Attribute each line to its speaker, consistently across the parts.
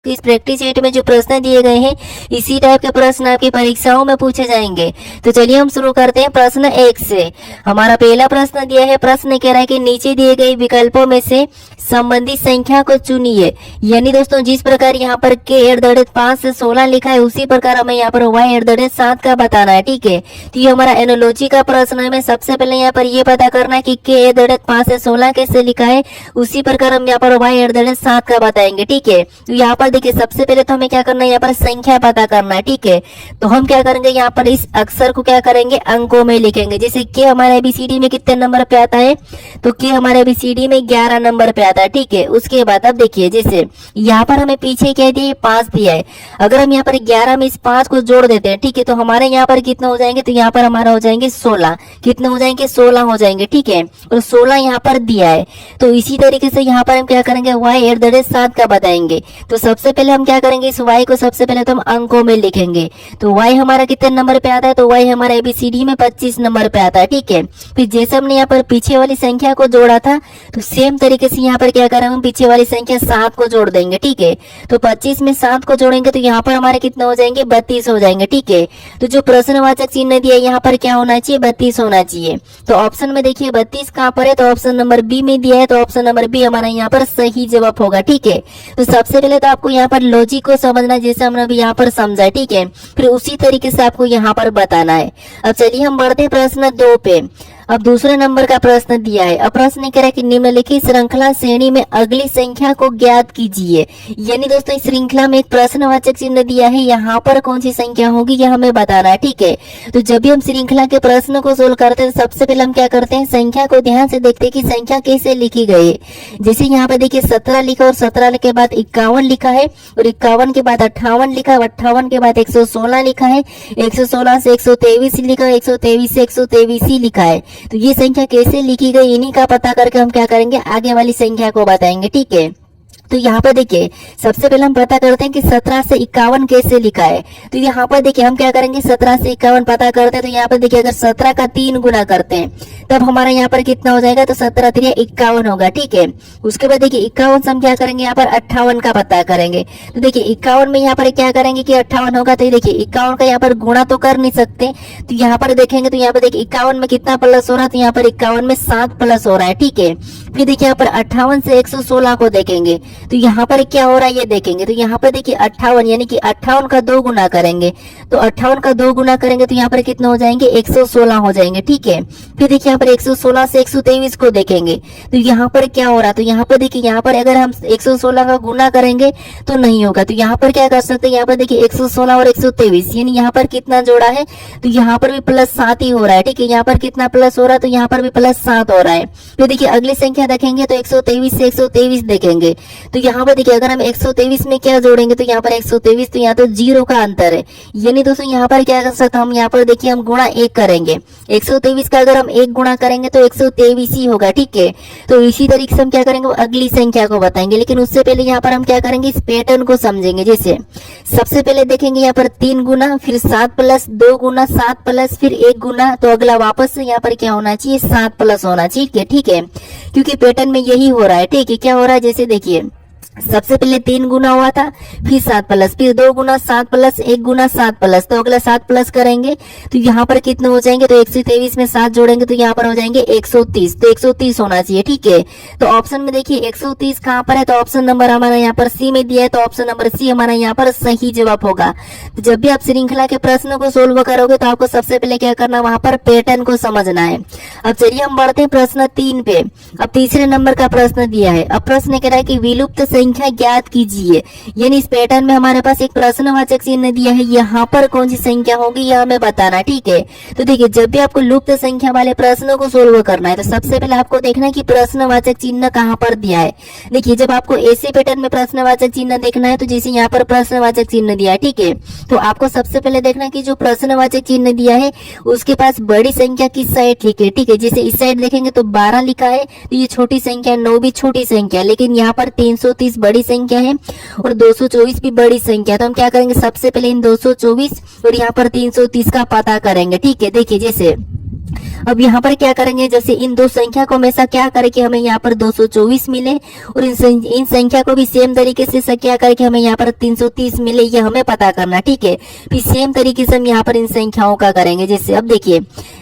Speaker 1: इस practice set में जो प्रश्न दिए गए हैं इसी टाइप के प्रश्न आपकी परीक्षाओं में पूछे जाएंगे। तो चलिए हम शुरू करते हैं प्रश्न 1 से। हमारा पहला प्रश्न दिया है, प्रश्न कह रहा है कि नीचे दिए गए विकल्पों में से संबंधित संख्या को चुनिए। यानी दोस्तों जिस प्रकार यहाँ पर k 5 से 16 लिखा है उसी प्रकार हमें यहाँ पर y 7 का बताना है। ठीक है, तो ये हमारा एनोलॉजी का प्रश्न है। हमें सबसे पहले यहाँ पर ये पता करना है कि k 5 से 16 कैसे लिखा है, उसी प्रकार हम यहाँ पर y 7 का बताएंगे। ठीक है, तो यहाँ पर देखिए सबसे पहले तो हमें क्या करना है, यहाँ पर संख्या पता करना है। ठीक है, तो हम क्या करेंगे, यहाँ पर इस अक्षर को क्या करेंगे, अंकों में लिखेंगे। जैसे k हमारे एबीसीडी में कितने नंबर पे आता है, तो k हमारे एबीसीडी में 11 नंबर पे आता है। ठीक है, उसके बाद अब देखिए जैसे यहाँ पर हमें पीछे क्या दिया है, 5 दिया है। अगर हम यहाँ पर 11 में इस 5 को जोड़ देते हैं, ठीक है, तो हमारे यहाँ पर कितना हो जाएंगे, तो यहाँ पर हमारा हो जाएंगे 16। कितने हो जाएंगे, 16 हो जाएंगे। ठीक है, और 16 यहाँ पर दिया है। तो इसी तरीके से यहाँ पर हम क्या करेंगे, y 7 का बताएंगे। तो सबसे पहले हम क्या करेंगे, इस y को सबसे पहले तो हम अंकों में लिखेंगे। तो y हमारा कितने नंबर पे आता है, तो y हमारा एबीसीडी में 25 नंबर पे आता है। ठीक है, फिर जैसे हमने यहाँ पर पीछे वाली संख्या को जोड़ा था, तो सेम तरीके से यहाँ पर क्या करें, हम पीछे वाली संख्या 7 को जोड़ देंगे। ठीक है, तो 25 में 7 को जोड़ेंगे तो यहाँ पर हमारे कितना हो जाएंगे, 32 हो जाएंगे। ठीक है, तो जो प्रश्नवाचक चिन्ह दिया है यहाँ पर क्या होना चाहिए, 32 होना चाहिए। तो ऑप्शन में देखिए 32 कहाँ पर है, तो ऑप्शन नंबर बी में दिया है। तो ऑप्शन नंबर बी हमारा यहाँ पर सही जवाब होगा। ठीक है, तो सबसे पहले तो आपको यहाँ पर लॉजिक को समझना है, जैसे हमने अभी यहाँ पर समझा। ठीक है, फिर उसी तरीके से आपको यहाँ पर बताना है। अब चलिए हम बढ़ते हैं प्रश्न 2 पे। अब दूसरे नंबर का प्रश्न दिया है। अब प्रश्न कह रहा है कि निम्नलिखित श्रृंखला श्रेणी में अगली संख्या को ज्ञात कीजिए। यानी दोस्तों इस श्रृंखला में एक प्रश्नवाचक चिन्ह दिया है, यहाँ पर कौन सी संख्या होगी यह हमें बताना है। ठीक है, तो जब भी हम श्रृंखला के प्रश्न को सोल्व करते हैं, सबसे पहले हम क्या करते हैं, संख्या को ध्यान से देखते हैं कि संख्या कैसे लिखी गई है। जैसे यहाँ पे देखिए 17 लिखा और 17 के बाद 51 लिखा है, और 51 के बाद 58 लिखा है, 58 के बाद 116 लिखा है, 116 से 123 लिखा है, 123 से 123 ही लिखा है। तो ये संख्या कैसे लिखी गई, इन्हीं का पता करके हम क्या करेंगे, आगे वाली संख्या को बताएंगे। ठीक है, तो यहाँ पर देखिए सबसे पहले हम पता करते हैं कि 17 से 51 कैसे लिखा है। तो यहाँ पर देखिए हम क्या करेंगे, 17 से 51 पता करते हैं। तो यहाँ पर देखिए अगर 17 का 3 गुना करते हैं तब हमारा यहाँ पर कितना हो जाएगा, तो 17 3 51 होगा। ठीक है, उसके बाद देखिए 51 से हम क्या करेंगे, यहाँ पर 58 का पता करेंगे। तो देखिए 51 में यहाँ पर क्या करेंगे कि 58 होगा, तो देखिए 51 का यहाँ पर गुणा तो कर नहीं सकते, तो यहाँ पर देखेंगे तो यहाँ पर देखिए 51 में कितना प्लस हो रहा है, तो यहाँ पर 51 में 7 प्लस हो रहा है। ठीक है, फिर देखिए यहाँ पर 58 से 116 को देखेंगे तो यहाँ पर क्या हो रहा है ये देखेंगे। तो यहाँ पर देखिए 58 यानी कि 58 का 2 गुना करेंगे, तो 58 का 2 गुना करेंगे तो यहाँ पर कितना हो जाएंगे, 116 हो जाएंगे। ठीक है, फिर देखिए यहाँ पर 116 से 123 को देखेंगे तो यहाँ पर क्या हो रहा है, तो यहाँ पर देखिए यहाँ पर अगर हम 116 का गुना करेंगे तो नहीं होगा। तो यहाँ पर क्या कर सकते हैं, यहाँ पर देखिए 116 और 123 यानी यहाँ पर कितना जोड़ा है, तो यहाँ पर भी प्लस 7 ही हो रहा है। ठीक है, यहाँ पर कितना प्लस हो रहा है, तो यहाँ पर भी प्लस 7 हो रहा है। फिर देखिए अगली संख्या देखेंगे तो 123 से 123 देखेंगे, तो यहाँ पर देखिए अगर हम 123 में क्या जोड़ेंगे, तो यहाँ पर 123 तो यहाँ तो 0 का अंतर है। यानी दोस्तों यहाँ पर क्या कर सकते हैं हम, यहाँ पर देखिए हम गुणा 1 करेंगे। 123 का अगर हम 1 गुणा करेंगे तो 123 ही होगा। ठीक है, तो इसी तरीके से हम क्या करेंगे, अगली संख्या को बताएंगे। लेकिन उससे पहले यहाँ पर हम क्या करेंगे, इस पैटर्न को समझेंगे। जैसे सबसे पहले देखेंगे यहाँ पर 3 गुना, फिर 7 प्लस 2 गुना, 7 प्लस फिर 1 गुना, तो अगला वापस से यहाँ पर क्या होना चाहिए, 7 प्लस होना चाहिए। ठीक है, क्योंकि पैटर्न में यही हो रहा है। ठीक है, क्या हो रहा है, जैसे देखिए सबसे पहले 3 गुना हुआ था, फिर 7 प्लस, फिर 2 गुना 7 प्लस 1 गुना 7 प्लस, तो अगला 7 प्लस करेंगे तो यहाँ पर कितने हो जाएंगे, तो 123 में 7 जोड़ेंगे तो यहाँ पर हो जाएंगे 130, तो 130 होना चाहिए। ठीक है, तो ऑप्शन में देखिए 130 कहाँ पर है, तो ऑप्शन नंबर हमारा यहाँ पर सी में दिया है, तो ऑप्शन नंबर सी हमारा यहाँ पर सही जवाब होगा। तो जब भी आप श्रृंखला के प्रश्नों को सोल्व करोगे तो आपको सबसे पहले क्या करना, वहां पर पैटर्न को समझना है। अब चलिए हम बढ़ते हैं प्रश्न 3 पे। अब तीसरे नंबर का प्रश्न दिया है। अब प्रश्न कह रहा है कि विलुप्त संख्या ज्ञात कीजिए। यानी इस पैटर्न में हमारे पास एक प्रश्नवाचक चिन्ह दिया है, यहाँ पर कौन सी संख्या होगी यह हमें बताना। ठीक है, तो देखिए जब भी आपको लुप्त संख्या वाले प्रश्नों को सोल्व करना है तो सबसे पहले आपको देखना है कि प्रश्नवाचक चिन्ह कहाँ पर दिया है। देखिए जब आपको ऐसे पैटर्न में प्रश्नवाचक चिन्ह देखना है, तो जैसे यहाँ पर प्रश्नवाचक चिन्ह दिया है, ठीक है, तो आपको सबसे पहले देखना है कि जो प्रश्नवाचक चिन्ह दिया है उसके पास बड़ी संख्या किस साइड लिखी है। ठीक है, जैसे इस साइड देखेंगे तो 12 लिखा है, तो ये छोटी संख्या, 9 भी छोटी संख्या, लेकिन यहाँ पर 330 बड़ी संख्या है और 224 भी बड़ी संख्या। तो हम क्या करेंगे, सबसे पहले इन 224 और यहाँ पर 330 का पता करेंगे। ठीक है, देखिए जैसे अब यहाँ पर क्या करेंगे, जैसे इन दो संख्या को हमेशा क्या करके हमें यहाँ पर 224 मिले और इन संख्या को भी सेम तरीके से क्या करके हमें यहाँ पर 330 मिले, ये हमें पता करना। ठीक है, फिर सेम तरीके से हम यहाँ पर इन संख्याओं का करेंगे। जैसे अब देखिए,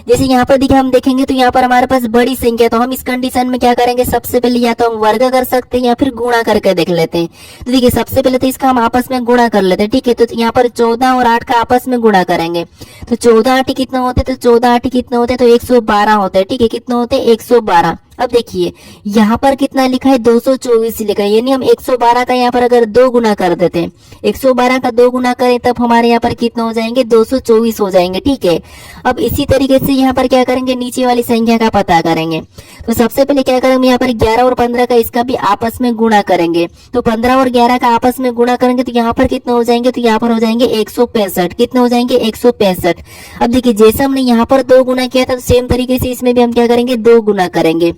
Speaker 1: जैसे यहाँ पर देखिए हम देखेंगे तो यहाँ पर हमारे पास बड़ी संख्या, तो हम इस कंडीशन में क्या करेंगे, सबसे पहले या तो हम वर्ग कर सकते हैं या फिर गुणा करके देख लेते हैं। तो देखिए सबसे पहले तो इसका हम आपस में गुणा कर लेते हैं। ठीक है, तो यहाँ पर 14 और 8 का आपस में गुणा करेंगे तो 14 8 कितना होते हैं, तो 14 8 कितने होते हैं, तो 112 होते हैं। ठीक है, कितने होते हैं, 112। अब देखिए यहाँ पर कितना लिखा है, 224 लिखा है, यानी हम 112 का यहाँ पर अगर 2 गुना कर देते हैं, 112 का 2 गुना करें तब हमारे यहाँ पर कितना हो जाएंगे, 224 हो जाएंगे। ठीक है, अब इसी तरीके से यहाँ पर क्या करेंगे, नीचे वाली संख्या का पता करेंगे। तो सबसे पहले क्या करेंगे, यहाँ पर 11 और 15 का इसका भी आपस में गुणा करेंगे। तो 15 और 11 का आपस में गुणा करेंगे तो यहाँ पर कितना हो जाएंगे, तो यहाँ पर हो जाएंगे 165। कितने हो जाएंगे, 165। अब देखिए जैसे हमने यहाँ पर 2 गुना किया था, तो सेम तरीके से इसमें भी हम क्या करेंगे, 2 गुना करेंगे।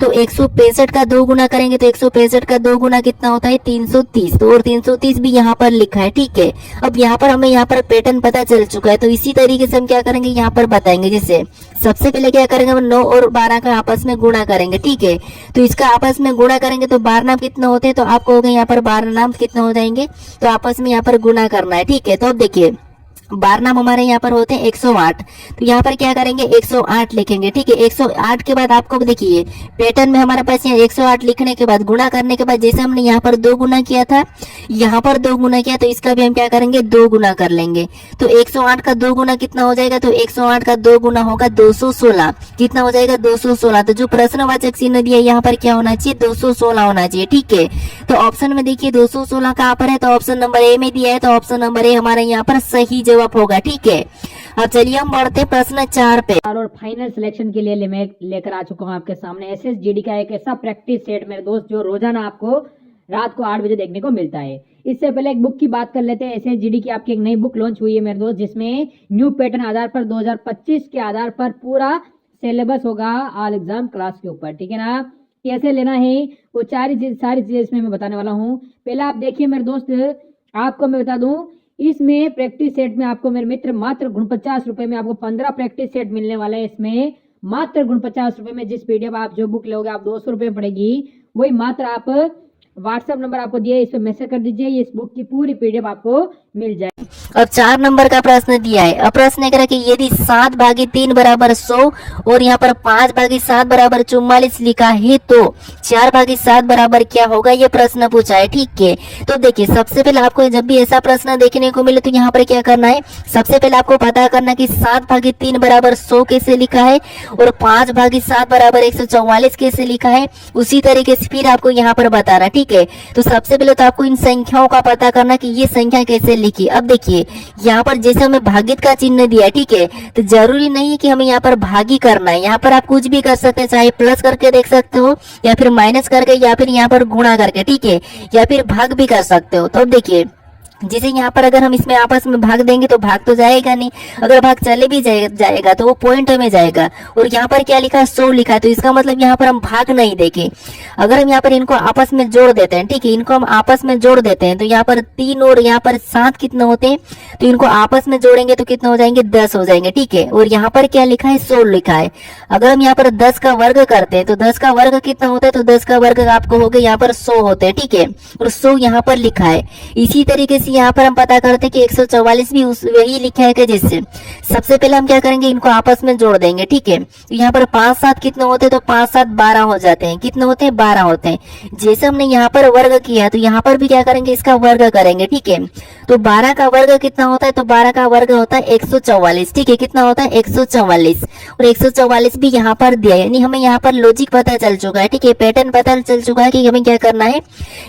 Speaker 1: तो 165 का 2 गुना करेंगे तो 165 का 2 गुना कितना होता है, 330। तो और 330 भी यहाँ पर लिखा है। ठीक है, अब यहाँ पर हमें यहाँ पर पैटर्न पता चल चुका है, तो इसी तरीके से हम क्या करेंगे, यहाँ पर बताएंगे। जैसे सबसे पहले क्या करेंगे, हम 9 और 12 का आपस में गुणा करेंगे। ठीक है, तो इसका आपस में गुणा करेंगे तो 12 नाम कितना होते हैं, तो आपको हो गए यहाँ पर 12 नाम कितना हो जाएंगे, तो आपस में यहाँ पर गुणा करना है। ठीक है, तो अब देखिए 12 नाम हमारे यहाँ पर होते हैं 108, तो यहाँ पर क्या करेंगे, 108 लिखेंगे। ठीक है, 108 के बाद आपको देखिए पैटर्न में हमारे पास यहाँ 108 लिखने के बाद गुणा करने के बाद जैसे हमने यहाँ पर 2 गुना किया था, यहाँ पर 2 गुना किया, तो इसका भी हम क्या करेंगे, 2 गुना कर लेंगे। तो 108 का 2 गुना कितना हो जाएगा, तो 108 का 2 गुना होगा 216। कितना हो जाएगा, 216। तो जो प्रश्नवाचक चिन्ह दिया यहाँ पर क्या होना चाहिए, 216 होना चाहिए। ठीक है, तो ऑप्शन में देखिए 216 कहाँ पर है, तो ऑप्शन नंबर ए में दिया है, तो ऑप्शन नंबर ए हमारे यहाँ पर सही जवाब होगा। ठीक है, अब चलिए हम बढ़ते प्रश्न 4 पे।
Speaker 2: और फाइनल सिलेक्शन के लिए मैं लेकर आ चुका हूं आपके सामने एसएसजीडी का एक ऐसा प्रैक्टिस सेट मेरे दोस्त जो रोजाना आपको रात को 8 बजे देखने को मिलता है। इससे पहले एक बुक की बात कर लेते हैं। एसएसजीडी की आपकी एक नई बुक लॉन्च हुई है मेरे दोस्त, जिसमें न्यू पैटर्न आधार पर 2025 के आधार पर पूरा सिलेबस होगा ऑल एग्जाम क्लास के ऊपर। ठीक है ना, कैसे लेना है वो सारी चीजें इसमें मैं बताने वाला हूँ। पहले आप देखिए मेरे दोस्त, आपको मैं बता दूं, इसमें प्रैक्टिस सेट में आपको मेरे मित्र मात्र 49 रुपए में आपको 15 प्रैक्टिस सेट मिलने वाला है। इसमें मात्र 49 रुपए में जिस पीडीएफ आप जो बुक लोगे आप 200 रुपए पड़ेगी, वही मात्र आप व्हाट्सएप नंबर आपको दिए, इस पे मैसेज कर दीजिए, इस बुक की पूरी पीडीएफ आपको मिल जाए।
Speaker 1: अब 4 नंबर का प्रश्न दिया है। अब प्रश्न कह रहा है कि यदि 7 भागी 3 बराबर 100 और यहाँ पर 5 भागी 7 बराबर 44 लिखा है तो 4 भागी 7 बराबर क्या होगा, ये प्रश्न पूछा है। ठीक है, तो देखिए सबसे पहले आपको जब भी ऐसा प्रश्न देखने को मिले तो यहाँ पर क्या करना है, सबसे पहले आपको पता करना कि 7 भागी 3 बराबर 100 कैसे लिखा है और 5 भागी 7 बराबर 144 कैसे लिखा है, उसी तरीके से फिर आपको यहाँ पर बताना। ठीक है, तो सबसे पहले तो आपको इन संख्याओं का पता करना कि ये संख्या कैसे लिखी। अब देखिए यहाँ पर जैसे हमें भागित का चिन्ह दिया है, ठीक है, तो जरूरी नहीं है कि हमें यहाँ पर भागी करना है, यहाँ पर आप कुछ भी कर सकते हैं, चाहे प्लस करके देख सकते हो या फिर माइनस करके या फिर यहाँ पर गुणा करके। ठीक है, या फिर भाग भी कर सकते हो। तो अब देखिए जैसे यहाँ पर अगर हम इसमें आपस में भाग देंगे तो भाग तो जाएगा नहीं, अगर भाग चले भी जाएगा तो वो पॉइंट में जाएगा। और यहाँ पर क्या लिखा है, 100 लिखा है, तो इसका मतलब यहाँ पर हम भाग नहीं देंगे। अगर हम यहाँ पर इनको आपस में जोड़ देते हैं, ठीक है, इनको हम आपस में जोड़ देते हैं तो यहाँ पर 3 और यहाँ पर 7 कितने होते हैं, तो इनको आपस में जोड़ेंगे तो कितने हो जाएंगे, 10 हो जाएंगे। ठीक है, और यहाँ पर क्या लिखा है, 100 लिखा है। अगर हम यहाँ पर 10 का वर्ग करते हैं तो 10 का वर्ग कितना होता है, तो 10 का वर्ग आपको हो गया यहाँ पर 100 होते हैं। ठीक है, और 100 यहाँ पर लिखा है। इसी तरीके से यहाँ पर हम पता करते हैं कि 144 भी वही लिखा है कि जिससे सबसे पहले हम क्या करेंगे, इनको आपस में जोड़ देंगे। ठीक है, तो यहाँ पर 5 7 कितने होते हैं, तो 5 7 12 हो जाते हैं। कितने होते हैं, 12 होते हैं। जैसे हमने यहाँ पर वर्ग किया तो यहाँ पर भी क्या करेंगे, इसका वर्ग करेंगे। ठीक है, तो 12 का वर्ग कितना होता है, तो 12 का वर्ग होता है 144। ठीक है, कितना होता है, 144, और 144 भी यहाँ पर दिया है, यानी हमें यहाँ पर लॉजिक पता चल चुका है। ठीक है, पैटर्न पता चल चुका है कि हमें क्या करना है,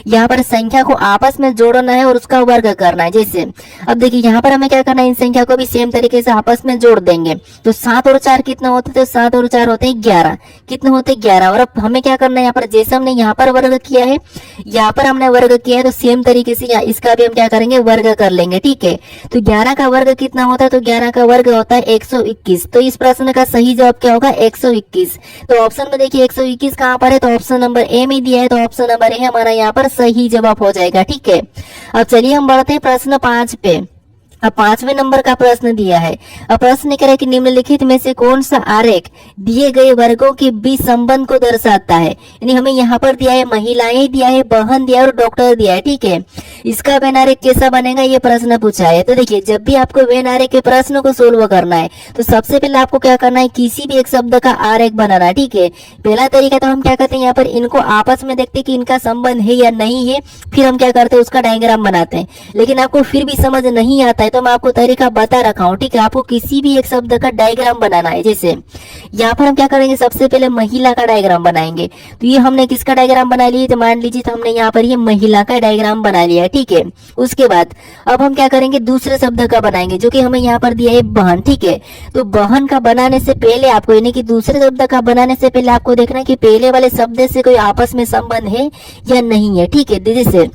Speaker 1: यहाँ पर संख्या को आपस में जोड़ना है और उसका वर्ग करना है। जैसे अब देखिए यहाँ पर हमें क्या करना है, इन संख्या को भी सेम तरीके से आपस में जोड़ देंगे। तो 7 और 4 कितना होते हैं, तो 7 और 4 होते हैं 11। कितने होते हैं, 11। और अब हमें क्या करना है, यहाँ पर जैसे हमने यहाँ पर वर्ग किया है, यहाँ पर हमने वर्ग किया है, तो सेम तरीके से इसका भी हम क्या करेंगे, वर्ग कर लेंगे। ठीक है, तो 11 का वर्ग कितना होता है, तो 11 का वर्ग होता है 121। तो इस प्रश्न का सही जवाब क्या होगा, 121। तो ऑप्शन में देखिए 121 कहाँ पर है, तो ऑप्शन नंबर ए में दिया है, तो ऑप्शन नंबर ए हमारा यहाँ पर सही जवाब हो जाएगा। ठीक है, अब चलिए हम बढ़ते हैं प्रश्न 5 पे। अब 5वें नंबर का प्रश्न दिया है। अब प्रश्न कह रहा है कि निम्नलिखित में से कौन सा आरेख दिए गए वर्गों के बीच संबंध को दर्शाता है। यानी हमें यहाँ पर दिया है महिलाएं दिया है, बहन दिया है और डॉक्टर दिया है, ठीक है। इसका वेन आरेख कैसा बनेगा ये प्रश्न पूछा है। तो देखिए जब भी आपको वेन आरेख के प्रश्न को सोल्व करना है तो सबसे पहले आपको क्या करना है, किसी भी एक शब्द का आरेख बनाना है, ठीक है। पहला तरीका तो हम क्या करते हैं, यहाँ पर इनको आपस में देखते हैं कि इनका संबंध है या नहीं है, फिर हम क्या करते हैं उसका डायग्राम बनाते हैं। लेकिन आपको फिर भी समझ नहीं आता है तो मैं आपको तरीका बता रखा हूँ, ठीक है। आपको किसी भी एक शब्द का डायग्राम बनाना है। जैसे यहाँ पर हम क्या करेंगे, सबसे पहले महिला का डायग्राम बनाएंगे। तो ये हमने किसका डायग्राम बना लिया, तो मान लीजिए तो हमने यहाँ पर ये महिला का डायग्राम बना लिया, ठीक है। उसके बाद अब हम क्या करेंगे, दूसरे शब्द का बनाएंगे जो कि हमें यहाँ पर दिया है बहन, ठीक है। तो बहन का बनाने से पहले आपको यानी कि दूसरे शब्द का बनाने से पहले आपको देखना है कि पहले वाले शब्द से कोई आपस में संबंध है या नहीं है, ठीक है। जैसे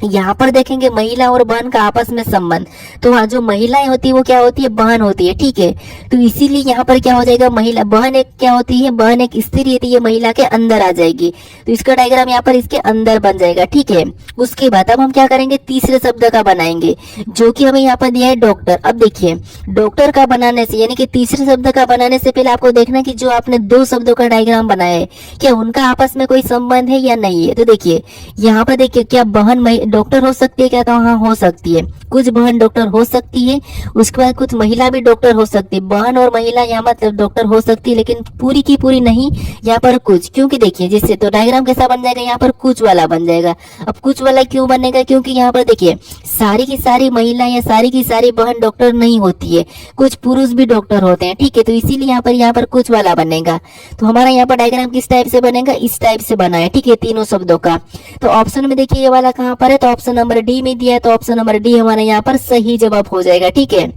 Speaker 1: यहाँ पर देखेंगे महिला और बहन का आपस में संबंध, तो हाँ जो महिलाएं होती है वो क्या होती है, बहन होती है, ठीक है। तो इसीलिए यहाँ पर क्या हो जाएगा, महिला बहन एक क्या होती है, बहन एक स्त्री होती है, महिला के अंदर आ जाएगी। तो इसका डायग्राम यहाँ पर इसके अंदर बन जाएगा, ठीक है। उसके बाद अब हम क्या करेंगे, तीसरे शब्द का बनाएंगे जो कि हमें यहाँ पर दिया है डॉक्टर। अब देखिए डॉक्टर का बनाने से यानी कि तीसरे शब्द का बनाने से पहले आपको देखना है कि जो आपने दो शब्दों का डायग्राम बनाया है क्या उनका आपस में कोई संबंध है या नहीं है। तो देखिए यहाँ पर देखिए क्या बहन डॉक्टर हो सकती है क्या, तो हाँ हो सकती है, कुछ बहन डॉक्टर हो सकती है। उसके बाद कुछ महिला भी डॉक्टर हो सकती है, बहन और महिला यहाँ मतलब डॉक्टर हो सकती है, लेकिन पूरी की पूरी नहीं यहाँ पर कुछ। क्योंकि देखिए जिससे तो डायग्राम कैसा बन जाएगा, यहाँ पर कुछ वाला बन जाएगा। अब कुछ वाला क्यों बनेगा, क्योंकि यहाँ पर देखिए सारी की सारी महिला या सारी की सारी बहन डॉक्टर नहीं होती है, कुछ पुरुष भी डॉक्टर होते हैं, ठीक है। तो इसीलिए यहाँ पर कुछ वाला बनेगा। तो हमारा यहाँ पर डायग्राम किस टाइप से बनेगा, इस टाइप से बना है, ठीक है, तीनों शब्दों का। तो ऑप्शन में देखिए ये वाला कहाँ पर है, तो ऑप्शन नंबर डी में दिया है, तो ऑप्शन नंबर डी हमारा यहाँ पर सही जवाब हो जाएगा, ठीक है।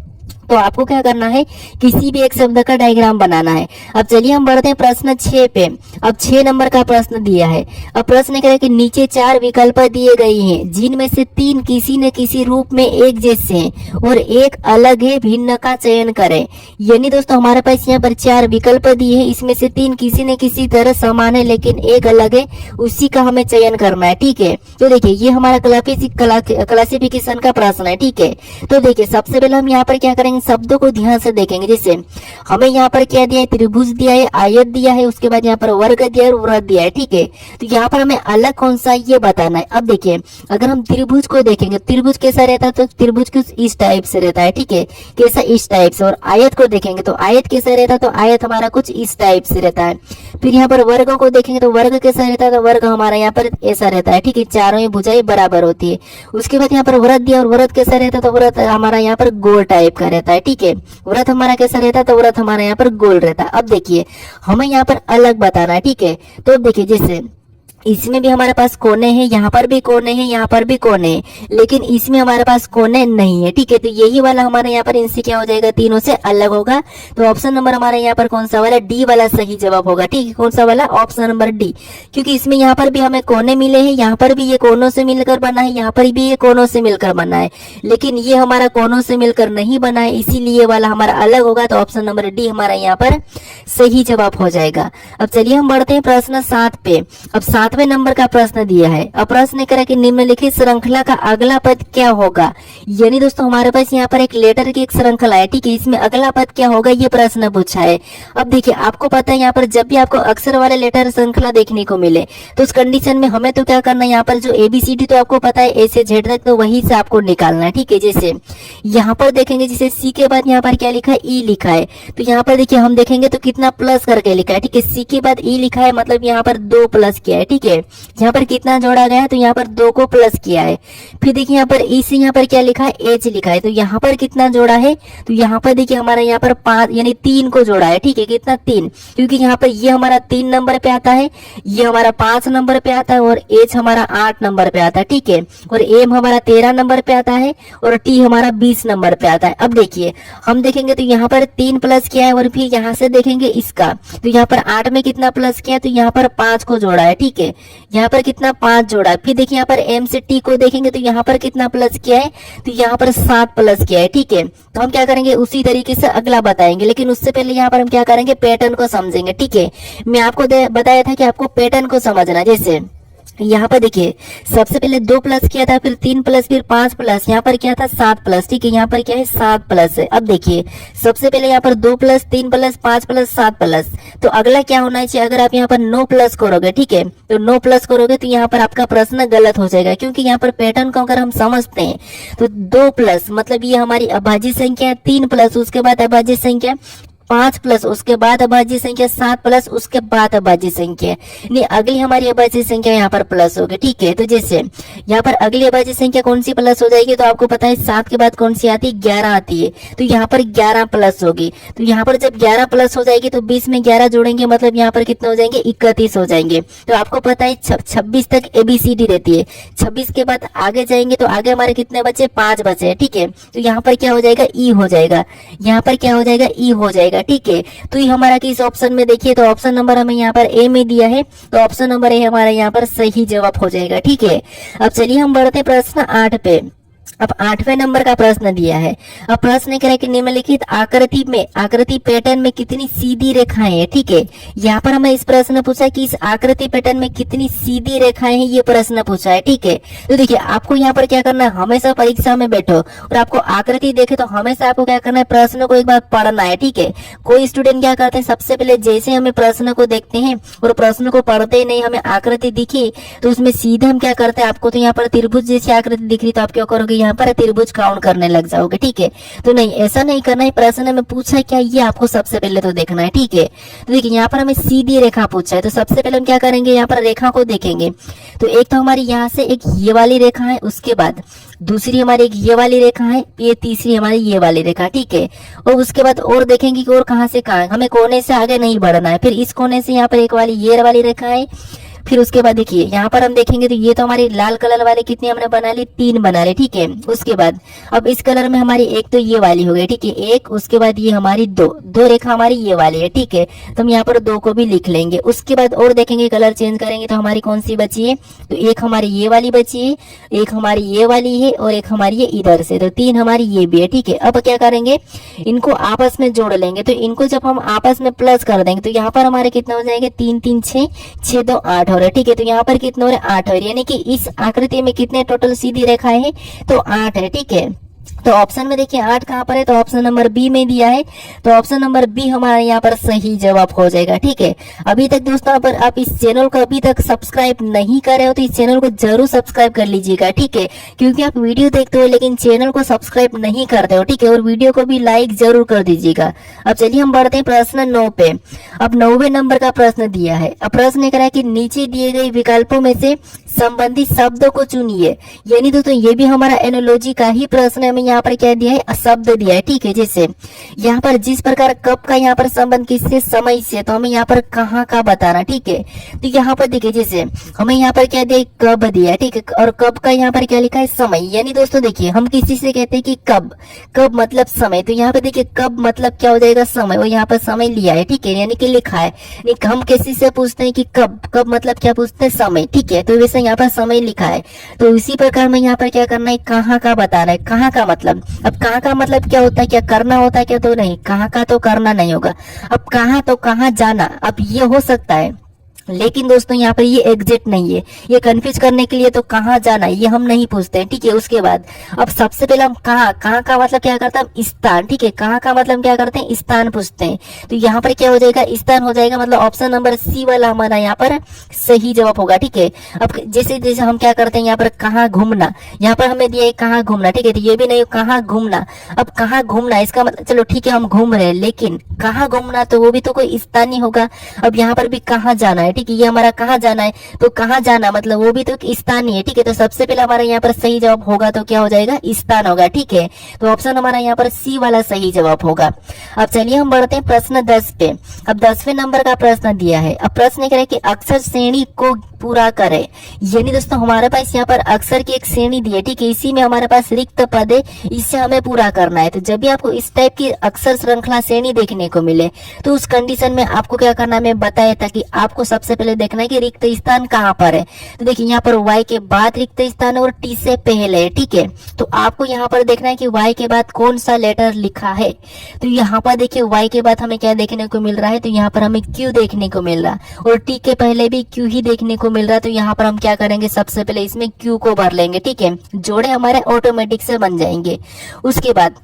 Speaker 1: तो आपको क्या करना है, किसी भी एक शब्द का डायग्राम बनाना है। अब चलिए हम बढ़ते हैं प्रश्न 6 पे। अब 6 नंबर का प्रश्न दिया है। अब प्रश्न कह रहा है कि नीचे 4 विकल्प दिए गए हैं जिनमें से 3 किसी न किसी रूप में एक जैसे हैं और एक अलग है, भिन्न का चयन करें। यानी दोस्तों हमारे पास यहाँ पर 4 विकल्प दिए हैं, इसमें से 3 किसी न किसी तरह समान है लेकिन एक अलग है, उसी का हमें चयन करना है, ठीक है। तो देखिए ये हमारा क्लासिफिकेशन का प्रश्न है, ठीक है। तो देखिए सबसे पहले हम यहाँ पर क्या करेंगे, शब्दों को ध्यान से देखेंगे। जैसे हमें यहाँ पर क्या दिया है, त्रिभुज दिया है, आयत दिया है, उसके बाद यहाँ पर वर्ग दिया है और वृत्त दिया है, ठीक है। तो यहाँ पर हमें अलग कौन सा ये बताना है। अब देखिए अगर हम त्रिभुज को देखेंगे, त्रिभुज कैसा रहता है, तो त्रिभुज कुछ इस टाइप से रहता है, ठीक है, कैसा इस टाइप से। और आयत को देखेंगे तो आयत कैसा रहता है, तो आयत हमारा कुछ इस टाइप से रहता है। फिर यहाँ पर वर्ग को देखेंगे तो वर्ग कैसा रहता है, तो वर्ग हमारा यहाँ पर ऐसा रहता है, ठीक है, चारों ही भुजाएं बराबर होती है। उसके बाद यहाँ पर वृत्त दिया और वृत्त कैसा रहता है, तो वृत्त हमारा यहाँ पर गोल टाइप का रहता है, ठीक है। व्रत हमारा कैसा रहता है, तो व्रत हमारा यहाँ पर गोल रहता है। अब देखिए हमें यहाँ पर अलग बताना है, ठीक है। तो अब देखिए जैसे इसमें भी हमारे पास कोने हैं, यहाँ पर भी कोने हैं, यहाँ पर भी कोने हैं, लेकिन इसमें हमारे पास कोने नहीं है, ठीक है। तो यही वाला हमारे यहाँ पर इनसे क्या हो जाएगा, तीनों से अलग होगा। तो ऑप्शन नंबर हमारे यहाँ पर कौन सा वाला, डी वाला सही जवाब होगा, ठीक है। कौन सा वाला, ऑप्शन नंबर डी, क्योंकि इसमें यहाँ पर भी हमें कोने मिले हैं, यहाँ पर भी ये कोनों से मिलकर बना है, यहाँ पर भी ये कोनों से मिलकर बना है, लेकिन ये हमारा कोनों से मिलकर नहीं बना है, इसीलिए वाला हमारा अलग होगा। तो ऑप्शन नंबर डी हमारा यहाँ पर सही जवाब हो जाएगा। अब चलिए हम बढ़ते हैं प्रश्न 7 पे। अब 7वें नंबर का प्रश्न दिया है। अब प्रश्न कह रहा है कि निम्नलिखित श्रृंखला का अगला पद क्या होगा। यानी दोस्तों हमारे पास यहाँ पर एक लेटर की एक श्रृंखला है, ठीक है, इसमें अगला पद क्या होगा ये प्रश्न पूछा है। अब देखिए आपको पता है यहाँ पर जब भी आपको अक्षर वाले लेटर श्रृंखला देखने को मिले तो उस कंडीशन में हमें तो क्या करना है, यहाँ पर जो ABCD तो आपको पता है ए से जेड तक, तो वही से आपको निकालना है, ठीक है। जैसे यहाँ पर देखेंगे, जैसे सी के बाद यहाँ पर क्या लिखा है, ई लिखा है, तो यहाँ पर देखिए हम देखेंगे तो कितना प्लस करके लिखा है, ठीक है। सी के बाद ई लिखा है मतलब यहाँ पर 2 प्लस किया है, ठीक है। यहाँ पर कितना जोड़ा गया है, तो यहाँ पर 2 को प्लस किया है। फिर देखिए यहाँ पर ई से यहाँ पर क्या लिखा है, एच लिखा है, तो यहाँ पर कितना जोड़ा है, तो यहाँ पर देखिए हमारा यहाँ पर 5 यानी 3 को जोड़ा है, ठीक है। कितना, 3, क्योंकि यहाँ पर ये हमारा 3 नंबर पे आता है, ये हमारा 5 नंबर पे आता है और एच हमारा 8 नंबर पे आता है, ठीक है। और एम हमारा 13 नंबर पे आता है और टी हमारा 20 नंबर पे आता है। अब देखिए हम देखेंगे तो यहाँ पर 3 प्लस किया है और फिर यहाँ से देखेंगे इसका, तो यहाँ पर 8 में कितना प्लस किया है, तो यहाँ पर 5 को जोड़ा है, ठीक है। यहाँ पर कितना, 5 जोड़ा है। फिर देखिए यहाँ पर एम से टी को देखेंगे तो यहाँ पर कितना प्लस किया है, तो यहाँ पर 7 प्लस किया है, ठीक है। तो हम क्या करेंगे, उसी तरीके से अगला बताएंगे, लेकिन उससे पहले यहाँ पर हम क्या करेंगे, पैटर्न को समझेंगे, ठीक है। मैं आपको बताया था कि आपको पैटर्न को समझना। जैसे यहाँ पर देखिए सबसे पहले 2 प्लस किया था, फिर 3 प्लस, फिर 5 प्लस, यहाँ पर क्या था 7 प्लस। ठीक है, यहाँ पर क्या है 7 प्लस है। अब देखिए सबसे पहले यहाँ पर 2 प्लस, 3 प्लस, 5 प्लस, 7 प्लस, तो अगला क्या होना चाहिए? अगर आप यहाँ पर 9 प्लस करोगे, ठीक है, तो 9 प्लस करोगे तो यहाँ पर आपका प्रश्न गलत हो जाएगा, क्योंकि यहाँ पर पैटर्न को अगर हम समझते हैं तो 2 प्लस मतलब ये हमारी अभाज्य संख्या है, 3 प्लस उसके बाद अभाज्य संख्या, 5 प्लस उसके बाद अभाज्य संख्या, 7 प्लस उसके बाद अभाज्य संख्या, नहीं अगली हमारी अभाज्य संख्या यहाँ पर प्लस होगी। ठीक है, तो जैसे यहाँ पर अगली अभाज्य संख्या कौन सी प्लस हो जाएगी? तो आपको पता है 7 के बाद कौन सी आती है? 11 आती है, तो यहाँ पर 11 प्लस होगी। तो यहाँ पर जब 11 प्लस हो जाएगी तो 20 में 11 जोड़ेंगे, मतलब यहाँ पर कितने हो जाएंगे? 31 हो जाएंगे। तो आपको पता है 26 तक ABCD रहती है, 26 के बाद आगे जाएंगे तो आगे हमारे कितने बचे? 5 बचे। ठीक है, तो यहाँ पर क्या हो जाएगा? ई हो जाएगा, यहाँ पर क्या हो जाएगा? ई हो जाएगा। ठीक है, तो ये हमारा किस ऑप्शन में? देखिए तो ऑप्शन नंबर हमें यहाँ पर ए में दिया है, तो ऑप्शन नंबर ए हमारा यहाँ पर सही जवाब हो जाएगा। ठीक है, अब चलिए हम बढ़ते हैं प्रश्न 8 पे। अब 8वें नंबर का प्रश्न दिया है। अब प्रश्न कह रहा है कि निम्नलिखित आकृति पैटर्न में कितनी सीधी रेखाएं हैं। ठीक है, यहाँ पर हमें इस प्रश्न पूछा कि इस आकृति पैटर्न में कितनी सीधी रेखाएं हैं, ये प्रश्न पूछा है। ठीक है, तो देखिए आपको यहाँ पर क्या करना है, हमेशा परीक्षा में बैठो और आपको आकृति देखे तो हमेशा आपको क्या करना है, प्रश्न को एक बार पढ़ना है। ठीक है, कोई स्टूडेंट क्या करते हैं, सबसे पहले जैसे हमें प्रश्न को देखते हैं और प्रश्न को पढ़ते ही नहीं, हमें आकृति दिखी तो उसमें सीधे हम क्या करते हैं, आपको तो यहाँ पर त्रिभुज जैसी आकृति दिख रही तो आप क्या करोगे, यहाँ पर त्रिभुज काउंट करने लग जाओगे। ठीक है, तो नहीं ऐसा नहीं करना है, प्रश्न में पूछा क्या ये आपको सबसे पहले तो देखना है। ठीक है, तो देखिए यहाँ पर हमें सीधी रेखा पूछा है, तो सबसे पहले हम क्या करेंगे, यहाँ पर रेखा को देखेंगे। तो एक तो हमारी यहाँ से एक ये वाली रेखा है, उसके बाद दूसरी हमारी एक ये वाली रेखा है, ये तीसरी हमारी ये वाली रेखा। ठीक है, और उसके बाद और देखेंगे कि और कहाँ से कहाँ, हमें कोने से आगे नहीं बढ़ना है। फिर इस कोने से यहाँ पर एक वाली ये वाली रेखा है, फिर उसके बाद देखिए यहाँ पर हम देखेंगे तो ये तो हमारी लाल कलर वाले कितने हमने बना ली, 3 बना ले। ठीक है, उसके बाद अब इस कलर में हमारी एक तो ये वाली हो गई। ठीक है, एक, उसके बाद ये हमारी दो रेखा हमारी ये वाली है। ठीक है, तो हम यहाँ पर 2 को भी लिख लेंगे। उसके बाद और देखेंगे कलर चेंज करेंगे तो हमारी कौन सी बची है, तो एक हमारी ये वाली बची है, एक हमारी ये वाली है और एक हमारी ये इधर से, तो 3 हमारी ये भी है। ठीक है, अब क्या करेंगे, इनको आपस में जोड़ लेंगे। तो इनको जब हम आपस में प्लस कर देंगे तो यहाँ पर हमारे कितने हो जाएंगे, 3 3 6, 6 2 8 हो रहा है। ठीक है, तो यहाँ पर कितने हो रहे, 8 हो रहे, यानी कि इस आकृति में कितने टोटल सीधी रेखाएं हैं, तो 8 है। ठीक है, तो ऑप्शन में देखिए 8 कहाँ पर है, तो ऑप्शन नंबर बी में दिया है, तो ऑप्शन नंबर बी हमारा यहाँ पर सही जवाब हो जाएगा। ठीक है, अभी तक दोस्तों अगर आप इस चैनल को अभी तक सब्सक्राइब नहीं कर रहे हो तो इस चैनल को जरूर सब्सक्राइब कर लीजिएगा। ठीक है, क्योंकि आप वीडियो देखते हो लेकिन चैनल को सब्सक्राइब नहीं करते हो। ठीक है, और वीडियो को भी लाइक जरूर कर दीजिएगा। अब चलिए हम बढ़ते हैं प्रश्न 9 पे। अब 9वें नंबर का प्रश्न दिया है। अब प्रश्न कह रहा है कि नीचे दिए गए विकल्पों में से संबंधित शब्दों को चुनिए। यानी दोस्तों ये भी हमारा एनोलॉजी का ही प्रश्न है, हमें यहाँ पर क्या दिया है, शब्द दिया है। ठीक है, जैसे यहाँ पर जिस प्रकार कब का यहाँ पर संबंध किससे, समय से, तो हमें यहाँ पर कहाँ का बताना। ठीक है, तो यहाँ पर देखिए जैसे हमें यहाँ पर क्या दिया है, कब दिया है। ठीक है, और कब का यहाँ पर क्या लिखा है, समय। यानी दोस्तों देखिए हम किसी से कहते हैं कि कब मतलब समय, तो यहाँ पे देखिए कब मतलब क्या हो जाएगा, समय, और यहाँ पर समय लिया है। ठीक है, यानी कि लिखा है। हम किसी से पूछते हैं कि कब मतलब क्या पूछते हैं, समय। ठीक है, तो वैसे यहाँ पर समय लिखा है, तो इसी प्रकार में यहाँ पर क्या करना है, कहाँ का बताना है। कहाँ का मतलब, अब कहाँ का मतलब क्या होता है, क्या करना होता है क्या, तो नहीं, कहाँ का तो करना नहीं होगा। अब कहाँ तो कहाँ जाना, अब ये हो सकता है, लेकिन दोस्तों यहाँ पर ये एग्जैक्ट नहीं है, ये कंफ्यूज करने के लिए तो कहाँ जाना ये हम नहीं पूछते हैं। ठीक है, उसके बाद अब सबसे पहले हम कहाँ का मतलब क्या करते हैं, स्थान। ठीक है, कहाँ का मतलब क्या करते हैं, स्थान पूछते हैं। तो यहाँ पर क्या हो जाएगा, स्थान हो जाएगा, मतलब ऑप्शन नंबर सी वाला हमारा यहाँ पर सही जवाब होगा। ठीक है, अब जैसे जैसे हम क्या करते हैं, यहाँ पर कहाँ घूमना, यहाँ पर हमें दिया है कहाँ घूमना। ठीक है, तो ये भी नहीं, कहाँ घूमना। अब कहाँ घूमना इसका मतलब चलो ठीक है हम घूम रहे हैं, लेकिन कहाँ घूमना तो वो भी तो कोई स्थान ही होगा। अब यहाँ पर भी कहाँ जाना है, ठीक है, ये हमारा कहाँ जाना है, तो कहाँ जाना मतलब वो भी तो स्थान ही है। ठीक है, तो सबसे पहले हमारा यहाँ पर सही जवाब होगा तो क्या हो जाएगा, स्थान होगा। ठीक है, तो ऑप्शन हमारा यहाँ पर सी वाला सही जवाब होगा। अब चलिए हम बढ़ते हैं प्रश्न 10 पे। अब 10वें नंबर का प्रश्न दिया है। अब प्रश्न कह रहा है कि अक्षर श्रेणी को पूरा करें। यानी दोस्तों हमारे पास यहाँ पर अक्षर की एक श्रेणी दी है। ठीक है, इसी में हमारे पास रिक्त पद है, इससे हमें पूरा करना है। तो जब भी आपको इस टाइप की अक्षर श्रृंखला श्रेणी देखने को मिले तो उस कंडीशन में आपको क्या करना है, मैं बताया था कि आपको सबसे सबसे पहले देखना है कि रिक्त स्थान कहाँ पर है। तो देखिए यहाँ पर y के बाद रिक्त स्थान है और t से पहले है, ठीक है। तो आपको यहाँ पर देखना है कि y के बाद कौन सा लेटर लिखा है। तो यहाँ पर देखिए y के बाद हमें क्या देखने को मिल रहा है, तो यहाँ पर हमें q देखने को मिल रहा है और t के पहले भी q ही देखने को मिल रहा है। तो यहाँ पर हम क्या करेंगे, सबसे पहले इसमें q को भर लेंगे, ठीक है। जोड़े हमारे ऑटोमेटिक से बन जाएंगे। उसके बाद